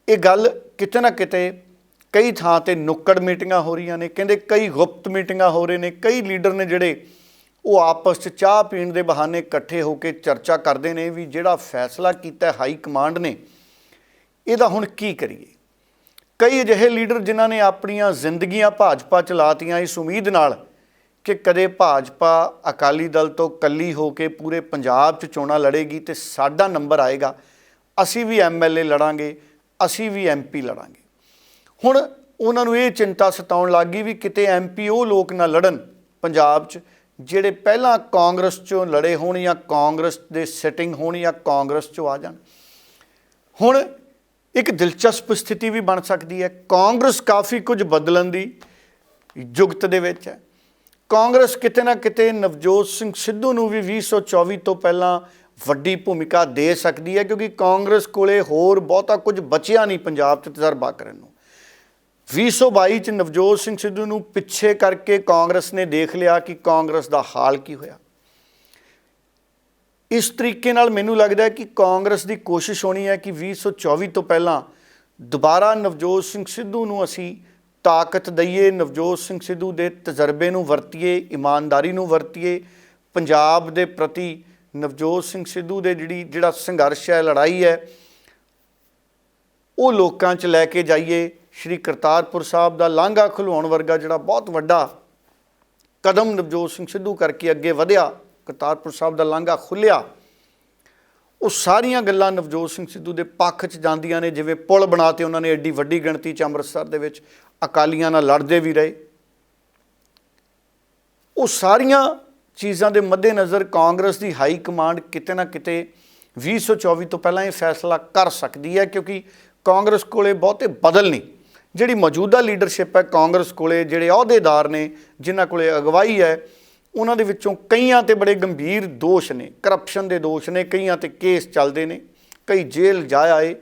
ਇਹ ਗੱਲ ਕਿਤੇ ਨਾ ਕਿਤੇ ਕਈ ਥਾਂ ਤੇ ਨੁੱਕੜ ਮੀਟਿੰਗਾਂ ਹੋ ਰਹੀਆਂ ਨੇ, ਕਹਿੰਦੇ ਕਈ ਗੁਪਤ ਮੀਟਿੰਗਾਂ ਹੋ ਰਹੇ ਨੇ, ਕਈ ਲੀਡਰ ਨੇ ਜਿਹੜੇ ਉਹ ਆਪਸ 'ਚ ਚਾਹ ਪੀਣ ਦੇ ਬਹਾਨੇ ਇਕੱਠੇ ਹੋ ਕੇ ਚਰਚਾ ਕਰਦੇ ਨੇ ਵੀ ਜਿਹੜਾ ਫੈਸਲਾ ਕੀਤਾ ਹਾਈ ਕਮਾਂਡ ਨੇ ਇਹਦਾ ਹੁਣ ਕੀ ਕਰੀਏ। ਕਈ ਅਜਿਹੇ ਲੀਡਰ ਜਿਨ੍ਹਾਂ ਨੇ ਆਪਣੀਆਂ ਜ਼ਿੰਦਗੀਆਂ ਭਾਜਪਾ 'ਚ ਲਾਤੀਆਂ ਇਸ ਉਮੀਦ ਨਾਲ ਕਿ ਕਦੇ ਭਾਜਪਾ ਅਕਾਲੀ ਦਲ ਤੋਂ ਇਕੱਲੀ ਹੋ ਕੇ ਪੂਰੇ ਪੰਜਾਬ 'ਚ ਚੋਣਾਂ ਲੜੇਗੀ ਤੇ ਸਾਡਾ ਨੰਬਰ ਆਏਗਾ, ਅਸੀਂ ਵੀ MLA ਲੜਾਂਗੇ, ਅਸੀਂ ਵੀ MP ਲੜਾਂਗੇ। ਹੁਣ ਉਹਨਾਂ ਨੂੰ ਇਹ ਚਿੰਤਾ ਸਤਾਉਣ ਲੱਗ ਗਈ ਵੀ ਕਿਤੇ MP ਉਹ ਲੋਕ ਨਾ ਲੜਨ ਪੰਜਾਬ 'ਚ ਜਿਹੜੇ ਪਹਿਲਾਂ ਕਾਂਗਰਸ 'ਚੋਂ ਲੜੇ ਹੋਣ ਜਾਂ ਕਾਂਗਰਸ ਦੇ ਸਿਟਿੰਗ ਹੋਣ ਜਾਂ ਕਾਂਗਰਸ 'ਚੋਂ ਆ ਜਾਣ। ਹੁਣ ਇੱਕ ਦਿਲਚਸਪ ਸਥਿਤੀ ਵੀ ਬਣ ਸਕਦੀ ਹੈ। ਕਾਂਗਰਸ ਕਾਫੀ ਕੁਝ ਬਦਲਣ ਦੀ ਜੁਗਤ ਦੇ ਵਿੱਚ ਹੈ। ਕਾਂਗਰਸ ਕਿਤੇ ਨਾ ਕਿਤੇ ਨਵਜੋਤ ਸਿੰਘ ਸਿੱਧੂ ਨੂੰ ਵੀ 2024 ਤੋਂ ਪਹਿਲਾਂ ਵੱਡੀ ਭੂਮਿਕਾ ਦੇ ਸਕਦੀ ਹੈ ਕਿਉਂਕਿ ਕਾਂਗਰਸ ਕੋਲੇ ਹੋਰ ਬਹੁਤਾ ਕੁਝ ਬਚਿਆ ਨਹੀਂ ਪੰਜਾਬ 'ਚ ਤਜਰਬਾ ਕਰਨ ਨੂੰ। 2022 'ਚ ਨਵਜੋਤ ਸਿੰਘ ਸਿੱਧੂ ਨੂੰ ਪਿੱਛੇ ਕਰਕੇ ਕਾਂਗਰਸ ਨੇ ਦੇਖ ਲਿਆ ਕਿ ਕਾਂਗਰਸ ਦਾ ਹਾਲ ਕੀ ਹੋਇਆ। ਇਸ ਤਰੀਕੇ ਨਾਲ ਮੈਨੂੰ ਲੱਗਦਾ ਹੈ ਕਿ ਕਾਂਗਰਸ ਦੀ ਕੋਸ਼ਿਸ਼ ਹੋਣੀ ਹੈ ਕਿ 2024 ਤੋਂ ਪਹਿਲਾਂ ਦੁਬਾਰਾ ਨਵਜੋਤ ਸਿੰਘ ਸਿੱਧੂ ਨੂੰ ਅਸੀਂ ਤਾਕਤ ਦਈਏ, ਨਵਜੋਤ ਸਿੰਘ ਸਿੱਧੂ ਦੇ ਤਜਰਬੇ ਨੂੰ ਵਰਤੀਏ, ਇਮਾਨਦਾਰੀ ਨੂੰ ਵਰਤੀਏ, ਪੰਜਾਬ ਦੇ ਪ੍ਰਤੀ ਨਵਜੋਤ ਸਿੰਘ ਸਿੱਧੂ ਦੇ ਜਿਹੜਾ ਸੰਘਰਸ਼ ਹੈ, ਲੜਾਈ ਹੈ, ਉਹ ਲੋਕਾਂ 'ਚ ਲੈ ਕੇ ਜਾਈਏ। ਸ਼੍ਰੀ ਕਰਤਾਰਪੁਰ ਸਾਹਿਬ ਦਾ ਲਾਂਘਾ ਖੁਲਵਾਉਣ ਵਰਗਾ ਜਿਹੜਾ ਬਹੁਤ ਵੱਡਾ ਕਦਮ ਨਵਜੋਤ ਸਿੰਘ ਸਿੱਧੂ ਕਰਕੇ ਅੱਗੇ ਵਧਿਆ, ਕਰਤਾਰਪੁਰ ਸਾਹਿਬ ਦਾ ਲਾਂਘਾ ਖੁੱਲ੍ਹਿਆ, ਉਹ ਸਾਰੀਆਂ ਗੱਲਾਂ ਨਵਜੋਤ ਸਿੰਘ ਸਿੱਧੂ ਦੇ ਪੱਖ 'ਚ ਜਾਂਦੀਆਂ ਨੇ। ਜਿਵੇਂ ਪੁਲ ਬਣਾ ਤੇ ਉਹਨਾਂ ਨੇ ਐਡੀ ਵੱਡੀ ਗਿਣਤੀ 'ਚ ਅੰਮ੍ਰਿਤਸਰ ਦੇ ਵਿੱਚ ਅਕਾਲੀਆਂ ਨਾਲ ਲੜਦੇ ਵੀ ਰਹੇ। ਉਹ ਸਾਰੀਆਂ ਚੀਜ਼ਾਂ ਦੇ ਮੱਦੇਨਜ਼ਰ ਕਾਂਗਰਸ ਦੀ ਹਾਈ ਕਮਾਂਡ ਕਿਤੇ ਨਾ ਕਿਤੇ 2024 ਤੋਂ ਪਹਿਲਾਂ ਇਹ ਫੈਸਲਾ ਕਰ ਸਕਦੀ ਹੈ ਕਿਉਂਕਿ ਕਾਂਗਰਸ ਕੋਲੇ ਬਹੁਤੇ ਬਦਲ ਨਹੀਂ। ਜਿਹੜੀ ਮੌਜੂਦਾ ਲੀਡਰਸ਼ਿਪ ਹੈ ਕਾਂਗਰਸ ਕੋਲੇ, ਜਿਹੜੇ ਅਹੁਦੇਦਾਰ ਨੇ ਜਿਨ੍ਹਾਂ ਕੋਲੇ ਅਗਵਾਈ ਹੈ, ਉਹਨਾਂ ਦੇ ਵਿੱਚੋਂ ਕਈਆਂ 'ਤੇ ਬੜੇ ਗੰਭੀਰ ਦੋਸ਼ ਨੇ, ਕਰਪਸ਼ਨ ਦੇ ਦੋਸ਼ ਨੇ, ਕਈਆਂ 'ਤੇ ਕੇਸ ਚੱਲਦੇ ਨੇ, ਕਈ ਜੇਲ੍ਹ ਜਾ ਆਏ,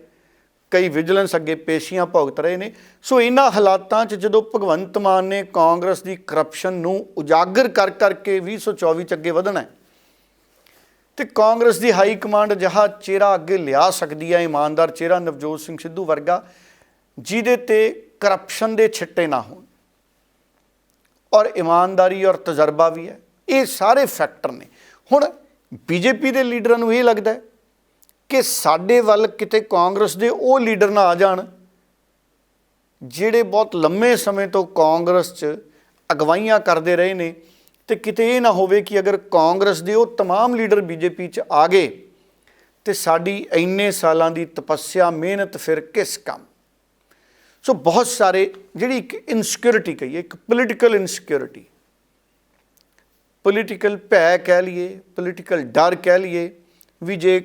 ਕਈ ਵਿਜੀਲੈਂਸ ਅੱਗੇ ਪੇਸ਼ੀਆਂ ਭੁਗਤ ਰਹੇ ਨੇ। ਸੋ ਇਹਨਾਂ ਹਾਲਾਤਾਂ 'ਚ ਜਦੋਂ ਭਗਵੰਤ ਮਾਨ ਨੇ ਕਾਂਗਰਸ ਦੀ ਕਰਪਸ਼ਨ ਨੂੰ ਉਜਾਗਰ ਕਰ ਕਰਕੇ 2024 'ਚ ਅੱਗੇ ਵਧਣਾ ਹੈ ਤੇ ਕਾਂਗਰਸ ਦੀ ਹਾਈ ਕਮਾਂਡ ਅਜਿਹਾ ਚਿਹਰਾ ਅੱਗੇ ਲਿਆ ਸਕਦੀ ਹੈ, ਇਮਾਨਦਾਰ ਚਿਹਰਾ ਨਵਜੋਤ ਸਿੰਘ ਸਿੱਧੂ ਵਰਗਾ, ਜਿਹਦੇ 'ਤੇ ਕਰਪਸ਼ਨ ਦੇ ਛਿੱਟੇ ਨਾ ਹੋਣ ਔਰ ਇਮਾਨਦਾਰੀ ਔਰ ਤਜਰਬਾ ਵੀ ਹੈ। ਇਹ ਸਾਰੇ ਫੈਕਟਰ ਨੇ। ਹੁਣ ਬੀਜੇਪੀ ਦੇ ਲੀਡਰਾਂ ਨੂੰ ਇਹ ਲੱਗਦਾ ਹੈ ਕਿ ਸਾਡੇ ਵੱਲ ਕਿਤੇ ਕਾਂਗਰਸ ਦੇ ਉਹ ਲੀਡਰ ਨਾ ਆ ਜਾਣ ਜਿਹੜੇ ਬਹੁਤ ਲੰਮੇ ਸਮੇਂ ਤੋਂ ਕਾਂਗਰਸ 'ਚ ਅਗਵਾਈਆਂ ਕਰਦੇ ਰਹੇ ਨੇ ਤੇ ਕਿਤੇ ਇਹ ਨਾ ਹੋਵੇ ਕਿ ਅਗਰ ਕਾਂਗਰਸ ਦੇ ਉਹ ਤਮਾਮ ਲੀਡਰ ਬੀਜੇਪੀ 'ਚ ਆ ਗਏ ਤੇ ਸਾਡੀ ਇੰਨੇ ਸਾਲਾਂ ਦੀ ਤਪੱਸਿਆ ਮਿਹਨਤ ਫਿਰ ਕਿਸ ਕੰਮ। ਸੋ ਬਹੁਤ ਸਾਰੇ ਜਿਹੜੀ ਇੱਕ ਇਨਸਿਕਿਉਰਿਟੀ ਕਹੀਏ, ਇੱਕ ਪੋਲੀਟੀਕਲ ਇਨਸਿਕਿਉਰਿਟੀ, ਪੋਲੀਟੀਕਲ ਭੈ ਕਹਿ ਲਈਏ, ਪੋਲੀਟੀਕਲ ਡਰ ਕਹਿ ਲਈਏ ਵੀ ਜੇ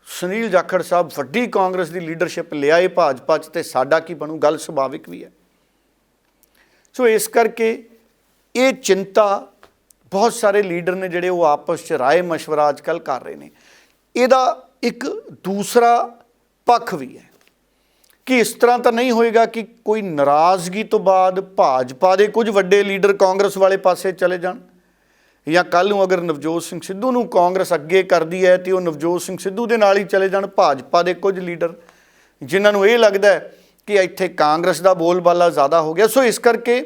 ਸੁਨੀਲ ਜਾਖੜ ਸਾਹਿਬ ਵੱਡੀ ਕਾਂਗਰਸ ਦੀ ਲੀਡਰਸ਼ਿਪ ਲਿਆਏ ਭਾਜਪਾ 'ਚ ਤੇ ਸਾਡਾ ਕੀ ਬਣੂ, ਗੱਲ ਸੁਭਾਵਿਕ ਵੀ ਹੈ। ਸੋ ਇਸ ਕਰਕੇ ਇਹ ਚਿੰਤਾ ਬਹੁਤ ਸਾਰੇ ਲੀਡਰ ਨੇ ਜਿਹੜੇ ਉਹ ਆਪਸ 'ਚ ਰਾਏ ਮਸ਼ਵਰਾ ਅੱਜ ਕੱਲ੍ਹ ਕਰ ਰਹੇ ਨੇ। ਇਹਦਾ ਇੱਕ ਦੂਸਰਾ ਪੱਖ ਵੀ ਹੈ ਕਿ ਇਸ ਤਰ੍ਹਾਂ ਤਾਂ ਨਹੀਂ ਹੋਏਗਾ ਕਿ ਕੋਈ ਨਾਰਾਜ਼ਗੀ ਤੋਂ ਬਾਅਦ ਭਾਜਪਾ ਦੇ ਕੁਝ ਵੱਡੇ ਲੀਡਰ ਕਾਂਗਰਸ ਵਾਲੇ ਪਾਸੇ ਚਲੇ ਜਾਣ, ਜਾਂ ਕੱਲ੍ਹ ਨੂੰ ਅਗਰ ਨਵਜੋਤ ਸਿੰਘ ਸਿੱਧੂ ਨੂੰ ਕਾਂਗਰਸ ਅੱਗੇ ਕਰਦੀ ਹੈ ਤੇ ਉਹ ਨਵਜੋਤ ਸਿੰਘ ਸਿੱਧੂ ਦੇ ਨਾਲ ਹੀ ਚਲੇ ਜਾਣ ਭਾਜਪਾ ਦੇ ਕੁਝ ਲੀਡਰ ਜਿਨ੍ਹਾਂ ਨੂੰ ਇਹ ਲੱਗਦਾ ਹੈ ਕਿ ਇੱਥੇ ਕਾਂਗਰਸ ਦਾ ਬੋਲਬਾਲਾ ਜ਼ਿਆਦਾ ਹੋ ਗਿਆ। ਸੋ ਇਸ ਕਰਕੇ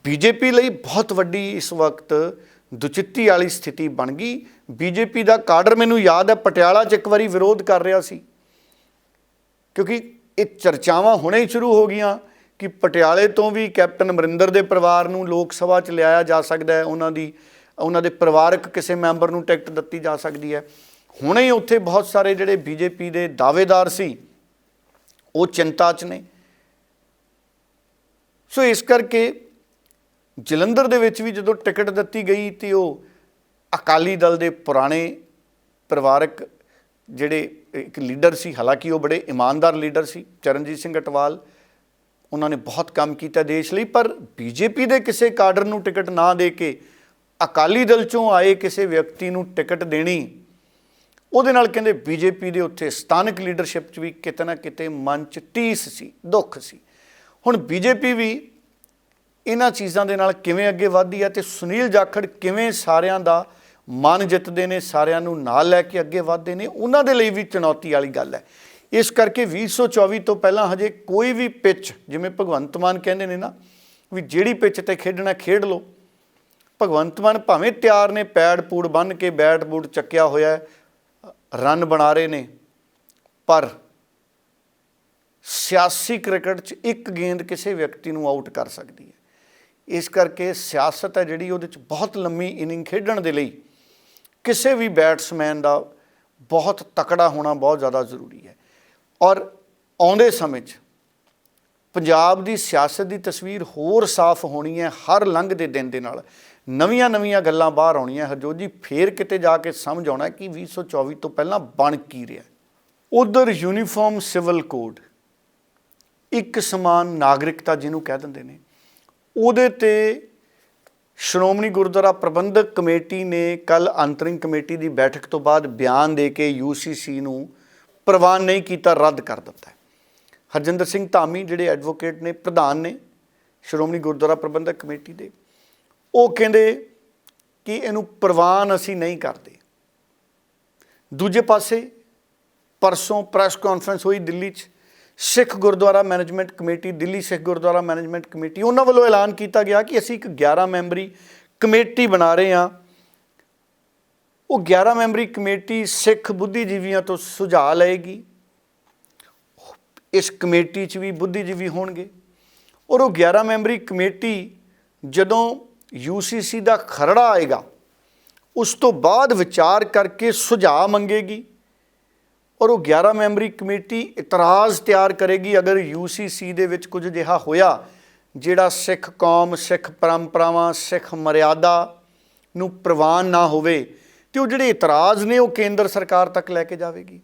ਬੀਜੇਪੀ ਲਈ ਬਹੁਤ ਵੱਡੀ ਇਸ ਵਕਤ ਦੁਚਿੱਤੀ ਵਾਲੀ ਸਥਿਤੀ ਬਣ ਗਈ। ਬੀਜੇਪੀ ਦਾ ਕਾਡਰ ਮੈਨੂੰ ਯਾਦ ਹੈ ਪਟਿਆਲਾ 'ਚ ਇੱਕ ਵਾਰੀ ਵਿਰੋਧ ਕਰ ਰਿਹਾ ਸੀ ਕਿਉਂਕਿ ਇਹ ਚਰਚਾਵਾਂ ਹੁਣੇ ਹੀ ਸ਼ੁਰੂ ਹੋ ਗਈਆਂ ਕਿ ਪਟਿਆਲੇ ਤੋਂ ਵੀ ਕੈਪਟਨ ਅਮਰਿੰਦਰ ਦੇ ਪਰਿਵਾਰ ਨੂੰ ਲੋਕ ਸਭਾ 'ਚ ਲਿਆਇਆ ਜਾ ਸਕਦਾ ਹੈ, ਉਹਨਾਂ ਦੇ ਪਰਿਵਾਰਕ ਕਿਸੇ ਮੈਂਬਰ ਨੂੰ ਟਿਕਟ ਦਿੱਤੀ ਜਾ ਸਕਦੀ ਹੈ। ਹੁਣੇ ਹੀ ਉੱਥੇ ਬਹੁਤ ਸਾਰੇ ਜਿਹੜੇ ਬੀਜੇਪੀ ਦੇ ਦਾਅਵੇਦਾਰ ਸੀ ਉਹ ਚਿੰਤਾ 'ਚ ਨੇ। ਸੋ ਇਸ ਕਰਕੇ ਜਲੰਧਰ ਦੇ ਵਿੱਚ ਵੀ ਜਦੋਂ ਟਿਕਟ ਦਿੱਤੀ ਗਈ ਤੇ ਉਹ ਅਕਾਲੀ ਦਲ ਦੇ ਪੁਰਾਣੇ ਪਰਿਵਾਰਕ ਜਿਹੜੇ ਇੱਕ ਲੀਡਰ ਸੀ, ਹਾਲਾਂਕਿ ਉਹ ਬੜੇ ਇਮਾਨਦਾਰ ਲੀਡਰ ਸੀ, ਚਰਨਜੀਤ ਸਿੰਘ ਅਟਵਾਲ, ਉਹਨਾਂ ਨੇ ਬਹੁਤ ਕੰਮ ਕੀਤਾ ਦੇਸ਼ ਲਈ, ਪਰ ਬੀਜੇਪੀ ਦੇ ਕਿਸੇ ਕਾਡਰ ਨੂੰ ਟਿਕਟ ਨਾ ਦੇ ਕੇ ਅਕਾਲੀ ਦਲ ਚੋਂ ਆਏ ਕਿਸੇ ਵਿਅਕਤੀ ਨੂੰ ਟਿਕਟ ਦੇਣੀ, ਉਹਦੇ ਨਾਲ ਕਹਿੰਦੇ ਬੀਜੇਪੀ ਦੇ ਉੱਥੇ ਸਥਾਨਕ ਲੀਡਰਸ਼ਿਪ 'ਚ ਵੀ ਕਿਤੇ ਨਾ ਕਿਤੇ ਮਨ 'ਚ ਟੀਸ ਸੀ, ਦੁੱਖ ਸੀ। ਹੁਣ ਬੀਜੇਪੀ ਵੀ ਇਹਨਾਂ ਚੀਜ਼ਾਂ ਦੇ ਨਾਲ ਕਿਵੇਂ ਅੱਗੇ ਵਧਦੀ ਹੈ ਤੇ ਸੁਨੀਲ ਜਾਖੜ ਕਿਵੇਂ ਸਾਰਿਆਂ ਦਾ ਮਨ ਜਿੱਤਦੇ ਨੇ, ਸਾਰਿਆਂ ਨੂੰ ਨਾਲ ਲੈ ਕੇ ਅੱਗੇ ਵਧਦੇ ਨੇ, ਉਹਨਾਂ ਦੇ ਲਈ ਵੀ ਚੁਣੌਤੀ ਵਾਲੀ ਗੱਲ ਹੈ। ਇਸ ਕਰਕੇ 2024 ਤੋਂ ਪਹਿਲਾਂ ਹਜੇ ਕੋਈ ਵੀ ਪਿੱਚ, ਜਿਵੇਂ ਭਗਵੰਤ ਮਾਨ ਕਹਿੰਦੇ ਨੇ ਨਾ ਵੀ ਜਿਹੜੀ ਪਿੱਚ ਤੇ ਖੇਡਣਾ ਖੇਡ ਲਓ, ਭਗਵੰਤ ਮਾਨ ਭਾਵੇਂ ਤਿਆਰ ਨੇ, ਪੈਡ ਪੂੜ ਬੰਨ੍ਹ ਕੇ, ਬੈਟ ਬੂਟ ਚੱਕਿਆ ਹੋਇਆ, ਰਨ ਬਣਾ ਰਹੇ ਨੇ, ਪਰ ਸਿਆਸੀ ਕ੍ਰਿਕਟ 'ਚ ਇੱਕ ਗੇਂਦ ਕਿਸੇ ਵਿਅਕਤੀ ਨੂੰ ਆਊਟ ਕਰ ਸਕਦੀ ਹੈ। ਇਸ ਕਰਕੇ ਸਿਆਸਤ ਹੈ ਜਿਹੜੀ, ਉਹਦੇ 'ਚ ਬਹੁਤ ਲੰਮੀ ਇਨਿੰਗ ਖੇਡਣ ਦੇ ਲਈ ਕਿਸੇ ਵੀ ਬੈਟਸਮੈਨ ਦਾ ਬਹੁਤ ਤਕੜਾ ਹੋਣਾ ਬਹੁਤ ਜ਼ਿਆਦਾ ਜ਼ਰੂਰੀ ਹੈ। ਔਰ ਆਉਂਦੇ ਸਮੇਂ 'ਚ ਪੰਜਾਬ ਦੀ ਸਿਆਸਤ ਦੀ ਤਸਵੀਰ ਹੋਰ ਸਾਫ਼ ਹੋਣੀ ਹੈ। ਹਰ ਲੰਘਦੇ ਦਿਨ ਦੇ ਨਾਲ ਨਵੀਆਂ ਗੱਲਾਂ ਬਾਹਰ ਆਉਣੀਆਂ। ਹਰਜੋਤ ਜੀ, ਫੇਰ ਕਿਤੇ ਜਾ ਕੇ ਸਮਝ ਆਉਣਾ ਕਿ 2024 ਤੋਂ ਪਹਿਲਾਂ ਬਣ ਕੀ ਰਿਹਾ। ਉਧਰ ਯੂਨੀਫਾਰਮ ਸਿਵਲ ਕੋਡ, ਇੱਕ ਸਮਾਨ ਨਾਗਰਿਕਤਾ ਜਿਹਨੂੰ ਕਹਿ ਦਿੰਦੇ ਨੇ, ਉਹਦੇ 'ਤੇ ਸ਼੍ਰੋਮਣੀ ਗੁਰਦੁਆਰਾ ਪ੍ਰਬੰਧਕ ਕਮੇਟੀ ਨੇ ਕੱਲ੍ਹ ਅੰਤਰਿਮ ਕਮੇਟੀ ਦੀ ਬੈਠਕ ਤੋਂ ਬਾਅਦ ਬਿਆਨ ਦੇ ਕੇ UCC ਨੂੰ ਪ੍ਰਵਾਨ ਨਹੀਂ ਕੀਤਾ, ਰੱਦ ਕਰ ਦਿੱਤਾ ਹੈ। ਹਰਜਿੰਦਰ ਸਿੰਘ ਧਾਮੀ ਜਿਹੜੇ ਐਡਵੋਕੇਟ ਨੇ, ਪ੍ਰਧਾਨ ਨੇ ਸ਼੍ਰੋਮਣੀ ਗੁਰਦੁਆਰਾ ਪ੍ਰਬੰਧਕ ਕਮੇਟੀ ਦੇ, ਉਹ ਕਹਿੰਦੇ ਕਿ ਇਹਨੂੰ ਪ੍ਰਵਾਨ ਅਸੀਂ ਨਹੀਂ ਕਰਦੇ। ਦੂਜੇ ਪਾਸੇ ਪਰਸੋਂ ਪ੍ਰੈਸ ਕਾਨਫਰੰਸ ਹੋਈ ਦਿੱਲੀ 'ਚ, ਸਿੱਖ Gurdwara management committee, Delhi Sikh Gurdwara management committee, ਉਹਨਾਂ ਵੱਲੋਂ ਐਲਾਨ ਕੀਤਾ ਗਿਆ ਕਿ ਅਸੀਂ ਇੱਕ 11 ਮੈਂਬਰੀ ਕਮੇਟੀ ਬਣਾ ਰਹੇ ਹਾਂ। ਉਹ 11 ਮੈਂਬਰੀ ਕਮੇਟੀ ਸਿੱਖ ਬੁੱਧੀਜੀਵੀਆਂ ਤੋਂ ਸੁਝਾਅ ਲਏਗੀ। ਇਸ ਕਮੇਟੀ 'ਚ ਵੀ ਬੁੱਧੀਜੀਵੀ ਹੋਣਗੇ, ਔਰ ਉਹ 11 ਮੈਂਬਰੀ ਕਮੇਟੀ ਜਦੋਂ UCC ਦਾ ਖਰੜਾ ਆਏਗਾ ਉਸ ਤੋਂ ਬਾਅਦ ਵਿਚਾਰ ਕਰਕੇ ਸੁਝਾਅ ਮੰਗੇਗੀ, ਔਰ ਉਹ 11 ਮੈਂਬਰੀ ਕਮੇਟੀ ਇਤਰਾਜ਼ ਤਿਆਰ ਕਰੇਗੀ ਅਗਰ UCC ਦੇ ਵਿੱਚ ਕੁਝ ਅਜਿਹਾ ਹੋਇਆ ਜਿਹੜਾ ਸਿੱਖ ਕੌਮ, ਸਿੱਖ ਪਰੰਪਰਾਵਾਂ, ਸਿੱਖ ਮਰਿਆਦਾ ਨੂੰ ਪ੍ਰਵਾਨ ਨਾ ਹੋਵੇ, ਤੇ ਉਹ ਜਿਹੜੇ ਇਤਰਾਜ਼ ਨੇ ਉਹ ਕੇਂਦਰ ਸਰਕਾਰ ਤੱਕ ਲੈ ਕੇ ਜਾਵੇਗੀ।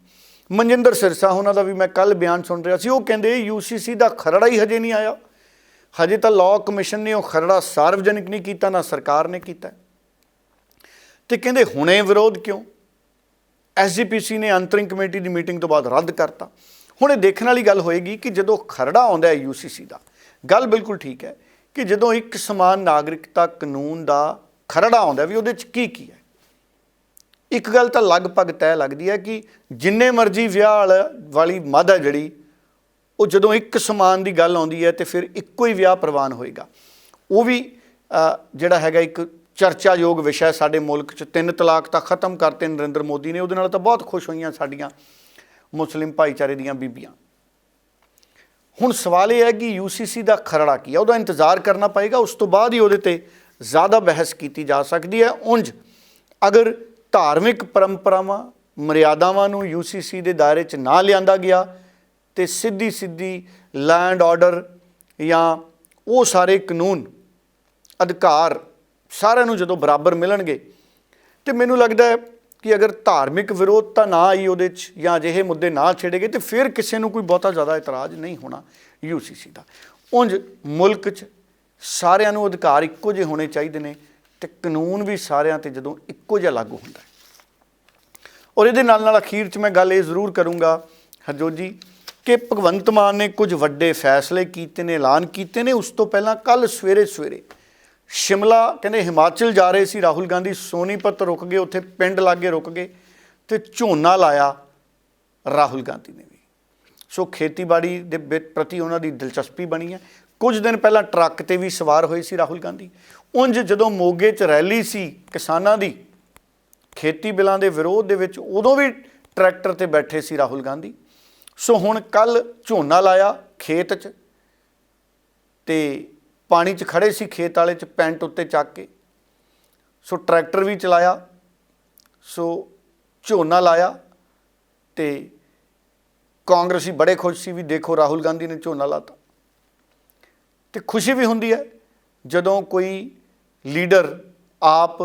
ਮਨਜਿੰਦਰ ਸਿਰਸਾ ਉਹਨਾਂ ਦਾ ਵੀ ਮੈਂ ਕੱਲ੍ਹ ਬਿਆਨ ਸੁਣ ਰਿਹਾ ਸੀ, ਉਹ ਕਹਿੰਦੇ UCC ਦਾ ਖਰੜਾ ਹੀ ਹਜੇ ਨਹੀਂ ਆਇਆ, ਹਜੇ ਤਾਂ ਲਾਅ ਕਮਿਸ਼ਨ ਨੇ ਉਹ ਖਰੜਾ ਸਾਰਵਜਨਿਕ ਨਹੀਂ ਕੀਤਾ, ਨਾ ਸਰਕਾਰ ਨੇ ਕੀਤਾ, ਤੇ ਕਹਿੰਦੇ ਹੁਣੇ ਵਿਰੋਧ ਕਿਉਂ? SGPC ਨੇ ਅੰਤਰਿਮ ਕਮੇਟੀ ਦੀ ਮੀਟਿੰਗ ਤੋਂ ਬਾਅਦ ਰੱਦ ਕਰਤਾ। ਹੁਣ ਇਹ ਦੇਖਣ ਵਾਲੀ ਗੱਲ ਹੋਏਗੀ ਕਿ ਜਦੋਂ ਖਰੜਾ ਆਉਂਦਾ ਹੈ UCC ਦਾ, ਗੱਲ ਬਿਲਕੁਲ ਠੀਕ ਹੈ ਕਿ ਜਦੋਂ ਇੱਕ ਸਮਾਨ ਨਾਗਰਿਕਤਾ ਕਾਨੂੰਨ ਦਾ ਖਰੜਾ ਆਉਂਦਾ ਵੀ ਉਹਦੇ 'ਚ ਕੀ ਹੈ। ਇੱਕ ਗੱਲ ਤਾਂ ਲਗਭਗ ਤੈਅ ਲੱਗਦੀ ਹੈ ਕਿ ਜਿੰਨੇ ਮਰਜ਼ੀ ਵਿਆਹ ਵਾਲੀ ਮੱਧ ਹੈ ਜਿਹੜੀ, ਉਹ ਜਦੋਂ ਇੱਕ ਸਮਾਨ ਦੀ ਗੱਲ ਆਉਂਦੀ ਹੈ ਤੇ ਫਿਰ ਇੱਕੋ ਹੀ ਵਿਆਹ ਪ੍ਰਵਾਨ ਹੋਏਗਾ। ਉਹ ਵੀ ਜਿਹੜਾ ਹੈਗਾ ਇੱਕ ਚਰਚਾਯੋਗ ਵਿਸ਼ਾ ਸਾਡੇ ਮੁਲਕ 'ਚ। 3 ਤਲਾਕ ਤਾਂ ਖਤਮ ਕਰਤੇ ਨਰਿੰਦਰ ਮੋਦੀ ਨੇ, ਉਹਦੇ ਨਾਲ ਤਾਂ ਬਹੁਤ ਖੁਸ਼ ਹੋਈਆਂ ਸਾਡੀਆਂ ਮੁਸਲਿਮ ਭਾਈਚਾਰੇ ਦੀਆਂ ਬੀਬੀਆਂ। ਹੁਣ ਸਵਾਲ ਇਹ ਹੈ ਕਿ UCC ਦਾ ਖਰੜਾ ਕੀ ਹੈ, ਉਹਦਾ ਇੰਤਜ਼ਾਰ ਕਰਨਾ ਪਏਗਾ, ਉਸ ਤੋਂ ਬਾਅਦ ਹੀ ਉਹਦੇ 'ਤੇ ਜ਼ਿਆਦਾ ਬਹਿਸ ਕੀਤੀ ਜਾ ਸਕਦੀ ਹੈ। ਉਂਝ ਅਗਰ ਧਾਰਮਿਕ ਪਰੰਪਰਾਵਾਂ, ਮਰਿਆਦਾਵਾਂ ਨੂੰ UCC ਦੇ ਦਾਇਰੇ 'ਚ ਨਾ ਲਿਆਂਦਾ ਗਿਆ ਤੇ ਸਿੱਧੀ ਲੈਂਡ ਆਰਡਰ ਜਾਂ ਉਹ ਸਾਰੇ ਕਾਨੂੰਨ ਅਧਿਕਾਰ ਸਾਰਿਆਂ ਨੂੰ ਜਦੋਂ ਬਰਾਬਰ ਮਿਲਣਗੇ, ਤੇ ਮੈਨੂੰ ਲੱਗਦਾ ਹੈ ਕਿ ਅਗਰ ਧਾਰਮਿਕ ਵਿਰੋਧਤਾ ਨਾ ਆਈ ਉਹਦੇ 'ਚ ਜਾਂ ਅਜਿਹੇ ਮੁੱਦੇ ਨਾ ਛੇੜੇ ਗਏ, ਤੇ ਫਿਰ ਕਿਸੇ ਨੂੰ ਕੋਈ ਬਹੁਤਾ ਜ਼ਿਆਦਾ ਇਤਰਾਜ਼ ਨਹੀਂ ਹੋਣਾ UCC ਦਾ। ਉਂਝ ਮੁਲਕ 'ਚ ਸਾਰਿਆਂ ਨੂੰ ਅਧਿਕਾਰ ਇੱਕੋ ਜਿਹੇ ਹੋਣੇ ਚਾਹੀਦੇ ਨੇ, ਤੇ ਕਾਨੂੰਨ ਵੀ ਸਾਰਿਆਂ 'ਤੇ ਜਦੋਂ ਇੱਕੋ ਜਿਹਾ ਲਾਗੂ ਹੁੰਦਾ ਹੈ। ਔਰ ਇਹਦੇ ਨਾਲ ਅਖੀਰ 'ਚ ਮੈਂ ਗੱਲ ਇਹ ਜ਼ਰੂਰ ਕਰੂੰਗਾ ਹਰਜੋਤ ਜੀ ਕਿ ਭਗਵੰਤ ਮਾਨ ਨੇ ਕੁਝ ਵੱਡੇ ਫੈਸਲੇ ਕੀਤੇ ਨੇ, ਐਲਾਨ ਕੀਤੇ ਨੇ। ਉਸ ਤੋਂ ਪਹਿਲਾਂ ਕੱਲ੍ਹ ਸਵੇਰੇ ਸ਼ਿਮਲਾ, ਕਹਿੰਦੇ ਹਿਮਾਚਲ ਜਾ ਰਹੇ ਸੀ ਰਾਹੁਲ ਗਾਂਧੀ, ਸੋਨੀਪਤ ਰੁਕ ਗਏ, ਉੱਥੇ ਪਿੰਡ ਲਾਗੇ ਰੁਕ ਗਏ ਤੇ ਝੋਨਾ ਲਾਇਆ ਰਾਹੁਲ ਗਾਂਧੀ ਨੇ ਵੀ। ਸੋ ਖੇਤੀਬਾੜੀ ਦੇ ਪ੍ਰਤੀ ਉਹਨਾਂ ਦੀ ਦਿਲਚਸਪੀ ਬਣੀ ਹੈ। ਕੁਝ ਦਿਨ ਪਹਿਲਾਂ ਟਰੱਕ 'ਤੇ ਵੀ ਸਵਾਰ ਹੋਏ ਸੀ ਰਾਹੁਲ ਗਾਂਧੀ। ਉਂਝ ਜਦੋਂ ਮੋਗੇ 'ਚ ਰੈਲੀ ਸੀ ਕਿਸਾਨਾਂ ਦੀ ਖੇਤੀ ਬਿੱਲਾਂ ਦੇ ਵਿਰੋਧ ਦੇ ਵਿੱਚ, ਉਦੋਂ ਵੀ ਟਰੈਕਟਰ 'ਤੇ ਬੈਠੇ ਸੀ ਰਾਹੁਲ ਗਾਂਧੀ। ਸੋ ਹੁਣ ਕੱਲ੍ਹ ਝੋਨਾ ਲਾਇਆ ਖੇਤ 'ਚ, ਤੇ ਪਾਣੀ 'ਚ ਖੜ੍ਹੇ ਸੀ ਖੇਤ ਵਾਲੇ 'ਚ ਪੈਂਟ ਉੱਤੇ ਚੱਕ ਕੇ। ਸੋ ਟਰੈਕਟਰ ਵੀ ਚਲਾਇਆ, ਸੋ ਝੋਨਾ ਲਾਇਆ, ਤੇ ਕਾਂਗਰਸੀ ਬੜੇ ਖੁਸ਼ ਸੀ ਵੀ ਦੇਖੋ ਰਾਹੁਲ ਗਾਂਧੀ ਨੇ ਝੋਨਾ ਲਾਤਾ। ਤੇ ਖੁਸ਼ੀ ਵੀ ਹੁੰਦੀ ਹੈ ਜਦੋਂ ਕੋਈ ਲੀਡਰ ਆਪ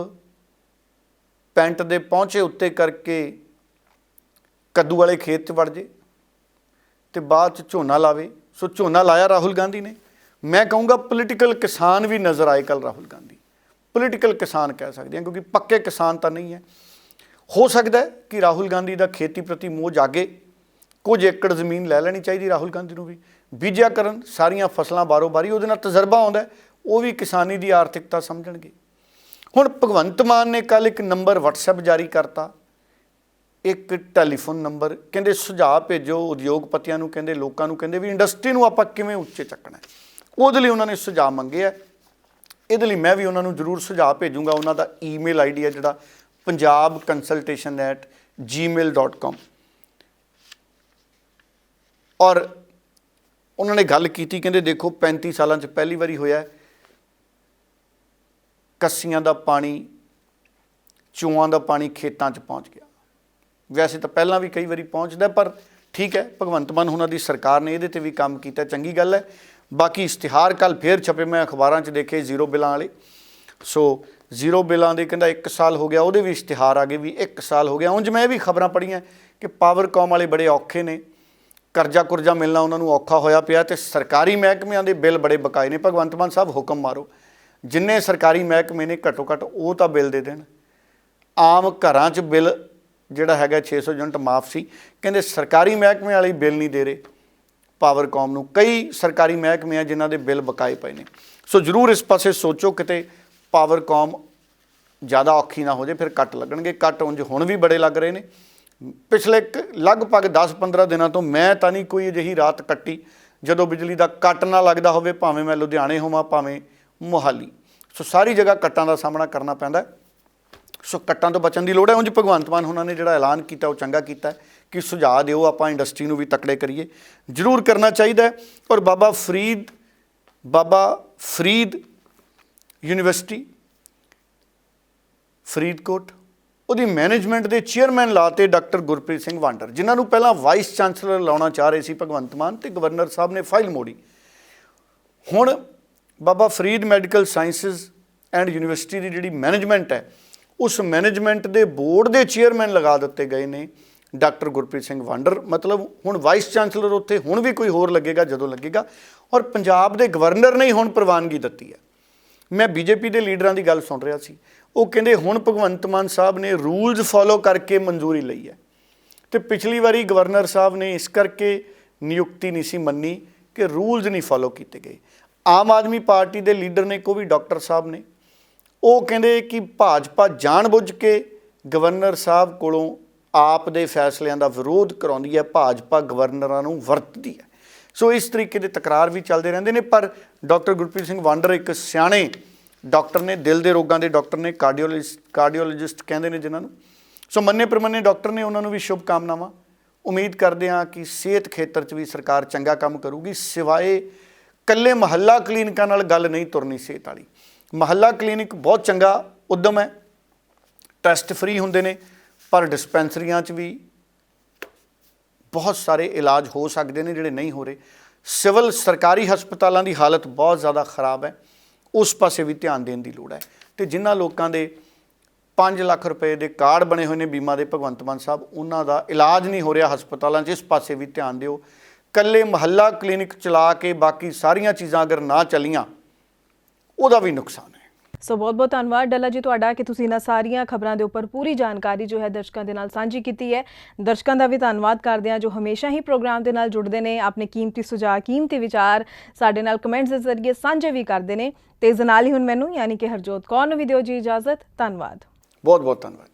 ਪੈਂਟ ਦੇ ਪਹੁੰਚੇ ਉੱਤੇ ਕਰਕੇ ਕੱਦੂ ਵਾਲੇ ਖੇਤ 'ਚ ਵੜ ਜੇ ਤੇ ਬਾਅਦ 'ਚ ਝੋਨਾ ਲਾਵੇ। ਸੋ ਝੋਨਾ ਲਾਇਆ ਰਾਹੁਲ ਗਾਂਧੀ ਨੇ। ਮੈਂ ਕਹੂੰਗਾ ਪੋਲੀਟੀਕਲ ਕਿਸਾਨ ਵੀ ਨਜ਼ਰ ਆਏ ਕੱਲ ਰਾਹੁਲ ਗਾਂਧੀ। ਪੋਲੀਟੀਕਲ ਕਿਸਾਨ ਕਹਿ ਸਕਦੇ ਹਾਂ ਕਿਉਂਕਿ ਪੱਕੇ ਕਿਸਾਨ ਤਾਂ ਨਹੀਂ ਹੈ। ਹੋ ਸਕਦਾ ਹੈ ਕਿ ਰਾਹੁਲ ਗਾਂਧੀ ਦਾ ਖੇਤੀ ਪ੍ਰਤੀ ਮੋਹ ਜਾਗੇ, ਕੁਝ ਏਕੜ ਜ਼ਮੀਨ ਲੈ ਲੈਣੀ ਚਾਹੀਦੀ ਰਾਹੁਲ ਗਾਂਧੀ ਨੂੰ ਵੀ, ਬੀਜਿਆ ਕਰਨ ਸਾਰੀਆਂ ਫਸਲਾਂ ਬਾਰੋ ਬਾਰੀ, ਉਹਦੇ ਨਾਲ ਤਜਰਬਾ ਆਉਂਦਾ, ਉਹ ਵੀ ਕਿਸਾਨੀ ਦੀ ਆਰਥਿਕਤਾ ਸਮਝਣਗੇ। ਹੁਣ ਭਗਵੰਤ ਮਾਨ ਨੇ ਕੱਲ ਇੱਕ ਨੰਬਰ WhatsApp ਜਾਰੀ ਕਰਤਾ, ਇੱਕ ਟੈਲੀਫੋਨ ਨੰਬਰ, ਕਹਿੰਦੇ ਸੁਝਾਅ ਭੇਜੋ ਉਦਯੋਗਪਤੀਆਂ ਨੂੰ, ਕਹਿੰਦੇ ਲੋਕਾਂ ਨੂੰ, ਕਹਿੰਦੇ ਵੀ ਇੰਡਸਟਰੀ ਨੂੰ ਆਪਾਂ ਕਿਵੇਂ ਉੱਚੇ ਚੱਕਣਾ। ਉਹਦੇ ਲਈ ਉਹਨਾਂ ਨੇ ਸੁਝਾਅ ਮੰਗੇ ਹੈ। ਇਹਦੇ ਲਈ ਮੈਂ ਵੀ ਉਹਨਾਂ ਨੂੰ ਜ਼ਰੂਰ ਸੁਝਾਅ ਭੇਜੂੰਗਾ। ਉਹਨਾਂ ਦਾ ਈਮੇਲ ID ਹੈ ਜਿਹੜਾ punjabconsultation@gmail.com। ਔਰ ਉਹਨਾਂ ਨੇ ਗੱਲ ਕੀਤੀ, ਕਹਿੰਦੇ ਦੇਖੋ 35 ਸਾਲਾਂ 'ਚ ਪਹਿਲੀ ਵਾਰੀ ਹੋਇਆ ਕੱਸੀਆਂ ਦਾ ਪਾਣੀ, ਚੂਆਂ ਦਾ ਪਾਣੀ ਖੇਤਾਂ 'ਚ ਪਹੁੰਚ ਗਿਆ। ਵੈਸੇ ਤਾਂ ਪਹਿਲਾਂ ਵੀ ਕਈ ਵਾਰੀ ਪਹੁੰਚਦਾ, ਪਰ ਠੀਕ ਹੈ ਭਗਵੰਤ ਮਾਨ ਉਹਨਾਂ ਦੀ ਸਰਕਾਰ ਨੇ ਇਹਦੇ 'ਤੇ ਵੀ ਕੰਮ ਕੀਤਾ, ਚੰਗੀ ਗੱਲ ਹੈ। ਬਾਕੀ ਇਸ਼ਤਿਹਾਰ ਕੱਲ੍ਹ ਫੇਰ ਛਪੇ, ਮੈਂ ਅਖਬਾਰਾਂ 'ਚ ਦੇਖੇ ਜ਼ੀਰੋ ਬਿੱਲਾਂ ਵਾਲੇ। ਸੋ ਜ਼ੀਰੋ ਬਿੱਲਾਂ ਦੇ ਕਹਿੰਦਾ 1 ਸਾਲ ਹੋ ਗਿਆ, ਉਹਦੇ ਵੀ ਇਸ਼ਤਿਹਾਰ ਆ ਗਏ ਵੀ 1 ਸਾਲ ਹੋ ਗਿਆ। ਉਂਝ ਮੈਂ ਇਹ ਵੀ ਖਬਰਾਂ ਪੜ੍ਹੀਆਂ ਕਿ ਪਾਵਰਕੌਮ ਵਾਲੇ ਬੜੇ ਔਖੇ ਨੇ, ਕਰਜ਼ਾ ਕੁਰਜ਼ਾ ਮਿਲਣਾ ਉਹਨਾਂ ਨੂੰ ਔਖਾ ਹੋਇਆ ਪਿਆ, ਤੇ ਸਰਕਾਰੀ ਮਹਿਕਮਿਆਂ ਦੇ ਬਿੱਲ ਬੜੇ ਬਕਾਏ ਨੇ। ਭਗਵੰਤ ਮਾਨ ਸਾਹਿਬ ਹੁਕਮ ਮਾਰੋ, ਜਿੰਨੇ ਸਰਕਾਰੀ ਮਹਿਕਮੇ ਨੇ ਘੱਟੋ ਘੱਟ ਉਹ ਤਾਂ ਬਿੱਲ ਦੇ ਦੇਣ। ਆਮ ਘਰਾਂ 'ਚ ਬਿੱਲ ਜਿਹੜਾ ਹੈਗਾ 600 ਯੂਨਿਟ ਮਾਫ ਸੀ, ਕਹਿੰਦੇ ਸਰਕਾਰੀ ਮਹਿਕਮੇ ਵਾਲੇ ਬਿੱਲ ਨਹੀਂ ਦੇ ਰਹੇ ਪਾਵਰਕੌਮ ਨੂੰ। ਕਈ ਸਰਕਾਰੀ ਮਹਿਕਮੇ ਆ ਜਿਨ੍ਹਾਂ ਦੇ ਬਿੱਲ ਬਕਾਏ ਪਏ ਨੇ। ਸੋ ਜ਼ਰੂਰ ਇਸ ਪਾਸੇ ਸੋਚੋ, ਕਿਤੇ ਪਾਵਰਕੌਮ ਜ਼ਿਆਦਾ ਔਖੀ ਨਾ ਹੋ ਜਾਏ, ਫਿਰ ਕੱਟ ਲੱਗਣਗੇ। ਕੱਟ ਉਂਝ ਹੁਣ ਵੀ ਬੜੇ ਲੱਗ ਰਹੇ ਨੇ। ਪਿਛਲੇ ਲਗਭਗ 10-15 ਦਿਨਾਂ ਤੋਂ ਮੈਂ ਤਾਂ ਨਹੀਂ ਕੋਈ ਅਜਿਹੀ ਰਾਤ ਕੱਟੀ ਜਦੋਂ ਬਿਜਲੀ ਦਾ ਕੱਟ ਨਾ ਲੱਗਦਾ ਹੋਵੇ, ਭਾਵੇਂ ਮੈਂ ਲੁਧਿਆਣੇ ਹੋਵਾਂ ਭਾਵੇਂ ਮੋਹਾਲੀ। ਸੋ ਸਾਰੀ ਜਗ੍ਹਾ ਕੱਟਾਂ ਦਾ ਸਾਹਮਣਾ ਕਰਨਾ ਪੈਂਦਾ। ਸੋ ਕੱਟਾਂ ਤੋਂ ਬਚਣ ਦੀ ਲੋੜ ਹੈ। ਉਂਝ ਭਗਵੰਤ ਮਾਨ ਉਹਨਾਂ ਨੇ ਜਿਹੜਾ ਐਲਾਨ ਕੀਤਾ ਉਹ ਚੰਗਾ ਕੀਤਾ ਕਿ ਸੁਝਾਅ ਦਿਓ, ਆਪਾਂ ਇੰਡਸਟਰੀ ਨੂੰ ਵੀ ਤਕੜੇ ਕਰੀਏ, ਜ਼ਰੂਰ ਕਰਨਾ ਚਾਹੀਦਾ। ਔਰ ਬਾਬਾ ਫਰੀਦ ਯੂਨੀਵਰਸਿਟੀ ਫਰੀਦਕੋਟ, ਉਹਦੀ ਮੈਨੇਜਮੈਂਟ ਦੇ ਚੇਅਰਮੈਨ ਲਾਤੇ ਡਾਕਟਰ ਗੁਰਪ੍ਰੀਤ ਸਿੰਘ ਵਾਂਡਰ, ਜਿਨ੍ਹਾਂ ਨੂੰ ਪਹਿਲਾਂ ਵਾਈਸ ਚਾਂਸਲਰ ਲਾਉਣਾ ਚਾਹ ਰਹੇ ਸੀ ਭਗਵੰਤ ਮਾਨ, ਤੇ ਗਵਰਨਰ ਸਾਹਿਬ ਨੇ ਫਾਈਲ ਮੋੜੀ। ਹੁਣ Baba Farid medical sciences and university ਦੀ ਜਿਹੜੀ ਮੈਨੇਜਮੈਂਟ ਹੈ, ਉਸ ਮੈਨੇਜਮੈਂਟ ਦੇ ਬੋਰਡ ਦੇ ਚੇਅਰਮੈਨ ਲਗਾ ਦਿੱਤੇ ਗਏ ਨੇ ਡਾਕਟਰ ਗੁਰਪ੍ਰੀਤ ਸਿੰਘ ਵਾਂਡਰ। ਮਤਲਬ ਹੁਣ ਵਾਈਸ ਚਾਂਸਲਰ ਉੱਥੇ ਹੁਣ ਵੀ ਕੋਈ ਹੋਰ ਲੱਗੇਗਾ ਜਦੋਂ ਲੱਗੇਗਾ। ਔਰ ਪੰਜਾਬ ਦੇ ਗਵਰਨਰ ਨੇ ਹੁਣ ਪ੍ਰਵਾਨਗੀ ਦਿੱਤੀ ਹੈ। ਮੈਂ BJP ਦੇ ਲੀਡਰਾਂ ਦੀ ਗੱਲ ਸੁਣ ਰਿਹਾ ਸੀ, ਉਹ ਕਹਿੰਦੇ ਹੁਣ ਭਗਵੰਤ ਮਾਨ ਸਾਹਿਬ ਨੇ ਰੂਲਜ਼ ਫੋਲੋ ਕਰਕੇ ਮਨਜ਼ੂਰੀ ਲਈ ਹੈ। ਤੇ ਪਿਛਲੀ ਵਾਰੀ ਗਵਰਨਰ ਸਾਹਿਬ ਨੇ ਇਸ ਕਰਕੇ ਨਿਯੁਕਤੀ ਨਹੀਂ ਸੀ ਮੰਨੀ ਕਿ ਰੂਲਜ਼ ਨਹੀਂ ਫੋਲੋ ਕੀਤੇ ਗਏ। ਆਮ ਆਦਮੀ ਪਾਰਟੀ ਦੇ ਲੀਡਰ ਨੇ, ਕੋਈ ਵੀ ਡਾਕਟਰ ਸਾਹਿਬ ਨੇ, ਉਹ ਕਹਿੰਦੇ ਕਿ ਭਾਜਪਾ ਜਾਣਬੁੱਝ ਕੇ ਗਵਰਨਰ ਸਾਹਿਬ ਕੋਲੋਂ ਆਪ ਦੇ ਫੈਸਲਿਆਂ ਦਾ ਵਿਰੋਧ ਕਰਾਉਂਦੀ ਹੈ, ਭਾਜਪਾ ਗਵਰਨਰਾਂ ਨੂੰ ਵਰਤਦੀ ਹੈ। ਸੋ ਇਸ ਤਰੀਕੇ ਦੇ ਤਕਰਾਰ ਵੀ ਚੱਲਦੇ ਰਹਿੰਦੇ ਨੇ। ਪਰ ਡਾਕਟਰ ਗੁਰਪ੍ਰੀਤ ਸਿੰਘ ਵਾਂਡਰ ਇੱਕ ਸਿਆਣੇ ਡਾਕਟਰ ਨੇ, ਦਿਲ ਦੇ ਰੋਗਾਂ ਦੇ ਡਾਕਟਰ ਨੇ, ਕਾਰਡੀਓਲੋਜਿਸਟ ਕਹਿੰਦੇ ਨੇ ਜਿਨ੍ਹਾਂ ਨੂੰ। ਸੋ ਮੰਨੇ ਪ੍ਰਮੰਨੇ ਡਾਕਟਰ ਨੇ, ਉਹਨਾਂ ਨੂੰ ਵੀ ਸ਼ੁਭ ਕਾਮਨਾਵਾਂ। ਉਮੀਦ ਕਰਦੇ ਹਾਂ ਕਿ ਸਿਹਤ ਖੇਤਰ 'ਚ ਵੀ ਸਰਕਾਰ ਚੰਗਾ ਕੰਮ ਕਰੂਗੀ। ਸਿਵਾਏ ਇਕੱਲੇ ਮੁਹੱਲਾ ਕਲੀਨਿਕਾਂ ਨਾਲ ਗੱਲ ਨਹੀਂ ਤੁਰਨੀ ਸਿਹਤ ਵਾਲੀ। ਮੁਹੱਲਾ ਕਲੀਨਿਕ ਬਹੁਤ ਚੰਗਾ ਉੱਦਮ ਹੈ, ਟੈਸਟ ਫ੍ਰੀ ਹੁੰਦੇ ਨੇ, ਪਰ ਡਿਸਪੈਂਸਰੀਆਂ 'ਚ ਵੀ ਬਹੁਤ ਸਾਰੇ ਇਲਾਜ ਹੋ ਸਕਦੇ ਨੇ ਜਿਹੜੇ ਨਹੀਂ ਹੋ ਰਹੇ। ਸਿਵਲ ਸਰਕਾਰੀ ਹਸਪਤਾਲਾਂ ਦੀ ਹਾਲਤ ਬਹੁਤ ਜ਼ਿਆਦਾ ਖਰਾਬ ਹੈ, ਉਸ ਪਾਸੇ ਵੀ ਧਿਆਨ ਦੇਣ ਦੀ ਲੋੜ ਹੈ। ਅਤੇ ਜਿਨ੍ਹਾਂ ਲੋਕਾਂ ਦੇ 5 ਲੱਖ ਰੁਪਏ ਦੇ ਕਾਰਡ ਬਣੇ ਹੋਏ ਨੇ ਬੀਮਾ ਦੇ ਭਗਵੰਤ ਮਾਨ ਸਾਹਿਬ, ਉਹਨਾਂ ਦਾ ਇਲਾਜ ਨਹੀਂ ਹੋ ਰਿਹਾ ਹਸਪਤਾਲਾਂ 'ਚ, ਇਸ ਪਾਸੇ ਵੀ ਧਿਆਨ ਦਿਓ। ਇਕੱਲੇ ਮੁਹੱਲਾ ਕਲੀਨਿਕ ਚਲਾ ਕੇ ਬਾਕੀ ਸਾਰੀਆਂ ਚੀਜ਼ਾਂ ਅਗਰ ਨਾ ਚੱਲੀਆਂ, ਉਹਦਾ ਵੀ ਨੁਕਸਾਨ ਹੈ। ਸੋ ਬਹੁਤ ਬਹੁਤ ਧੰਨਵਾਦ ਡੱਲਾ ਜੀ ਤੁਹਾਡਾ ਕਿ ਤੁਸੀਂ ਇਹਨਾਂ ਸਾਰੀਆਂ ਖਬਰਾਂ ਦੇ ਉੱਪਰ ਪੂਰੀ ਜਾਣਕਾਰੀ ਜੋ ਹੈ ਦਰਸ਼ਕਾਂ ਦੇ ਨਾਲ ਸਾਂਝੀ ਕੀਤੀ ਹੈ। ਦਰਸ਼ਕਾਂ ਦਾ ਵੀ ਧੰਨਵਾਦ ਕਰਦੇ ਹਾਂ ਜੋ ਹਮੇਸ਼ਾ ਹੀ ਪ੍ਰੋਗਰਾਮ ਦੇ ਨਾਲ ਜੁੜਦੇ ਨੇ, ਆਪਣੇ ਕੀਮਤੀ ਸੁਝਾਅ, ਕੀਮਤੀ ਵਿਚਾਰ ਸਾਡੇ ਨਾਲ ਕਮੈਂਟਸ ਦੇ ਜ਼ਰੀਏ ਸਾਂਝੇ ਵੀ ਕਰਦੇ ਨੇ। ਤੇ ਇਸ ਨਾਲ ਹੀ ਹੁਣ ਮੈਨੂੰ ਯਾਨੀ ਕਿ ਹਰਜੋਤ ਕੌਰ ਨੂੰ ਵੀ ਦਿਓ ਜੀ ਇਜਾਜ਼ਤ। ਧੰਨਵਾਦ, ਬਹੁਤ ਬਹੁਤ ਧੰਨਵਾਦ।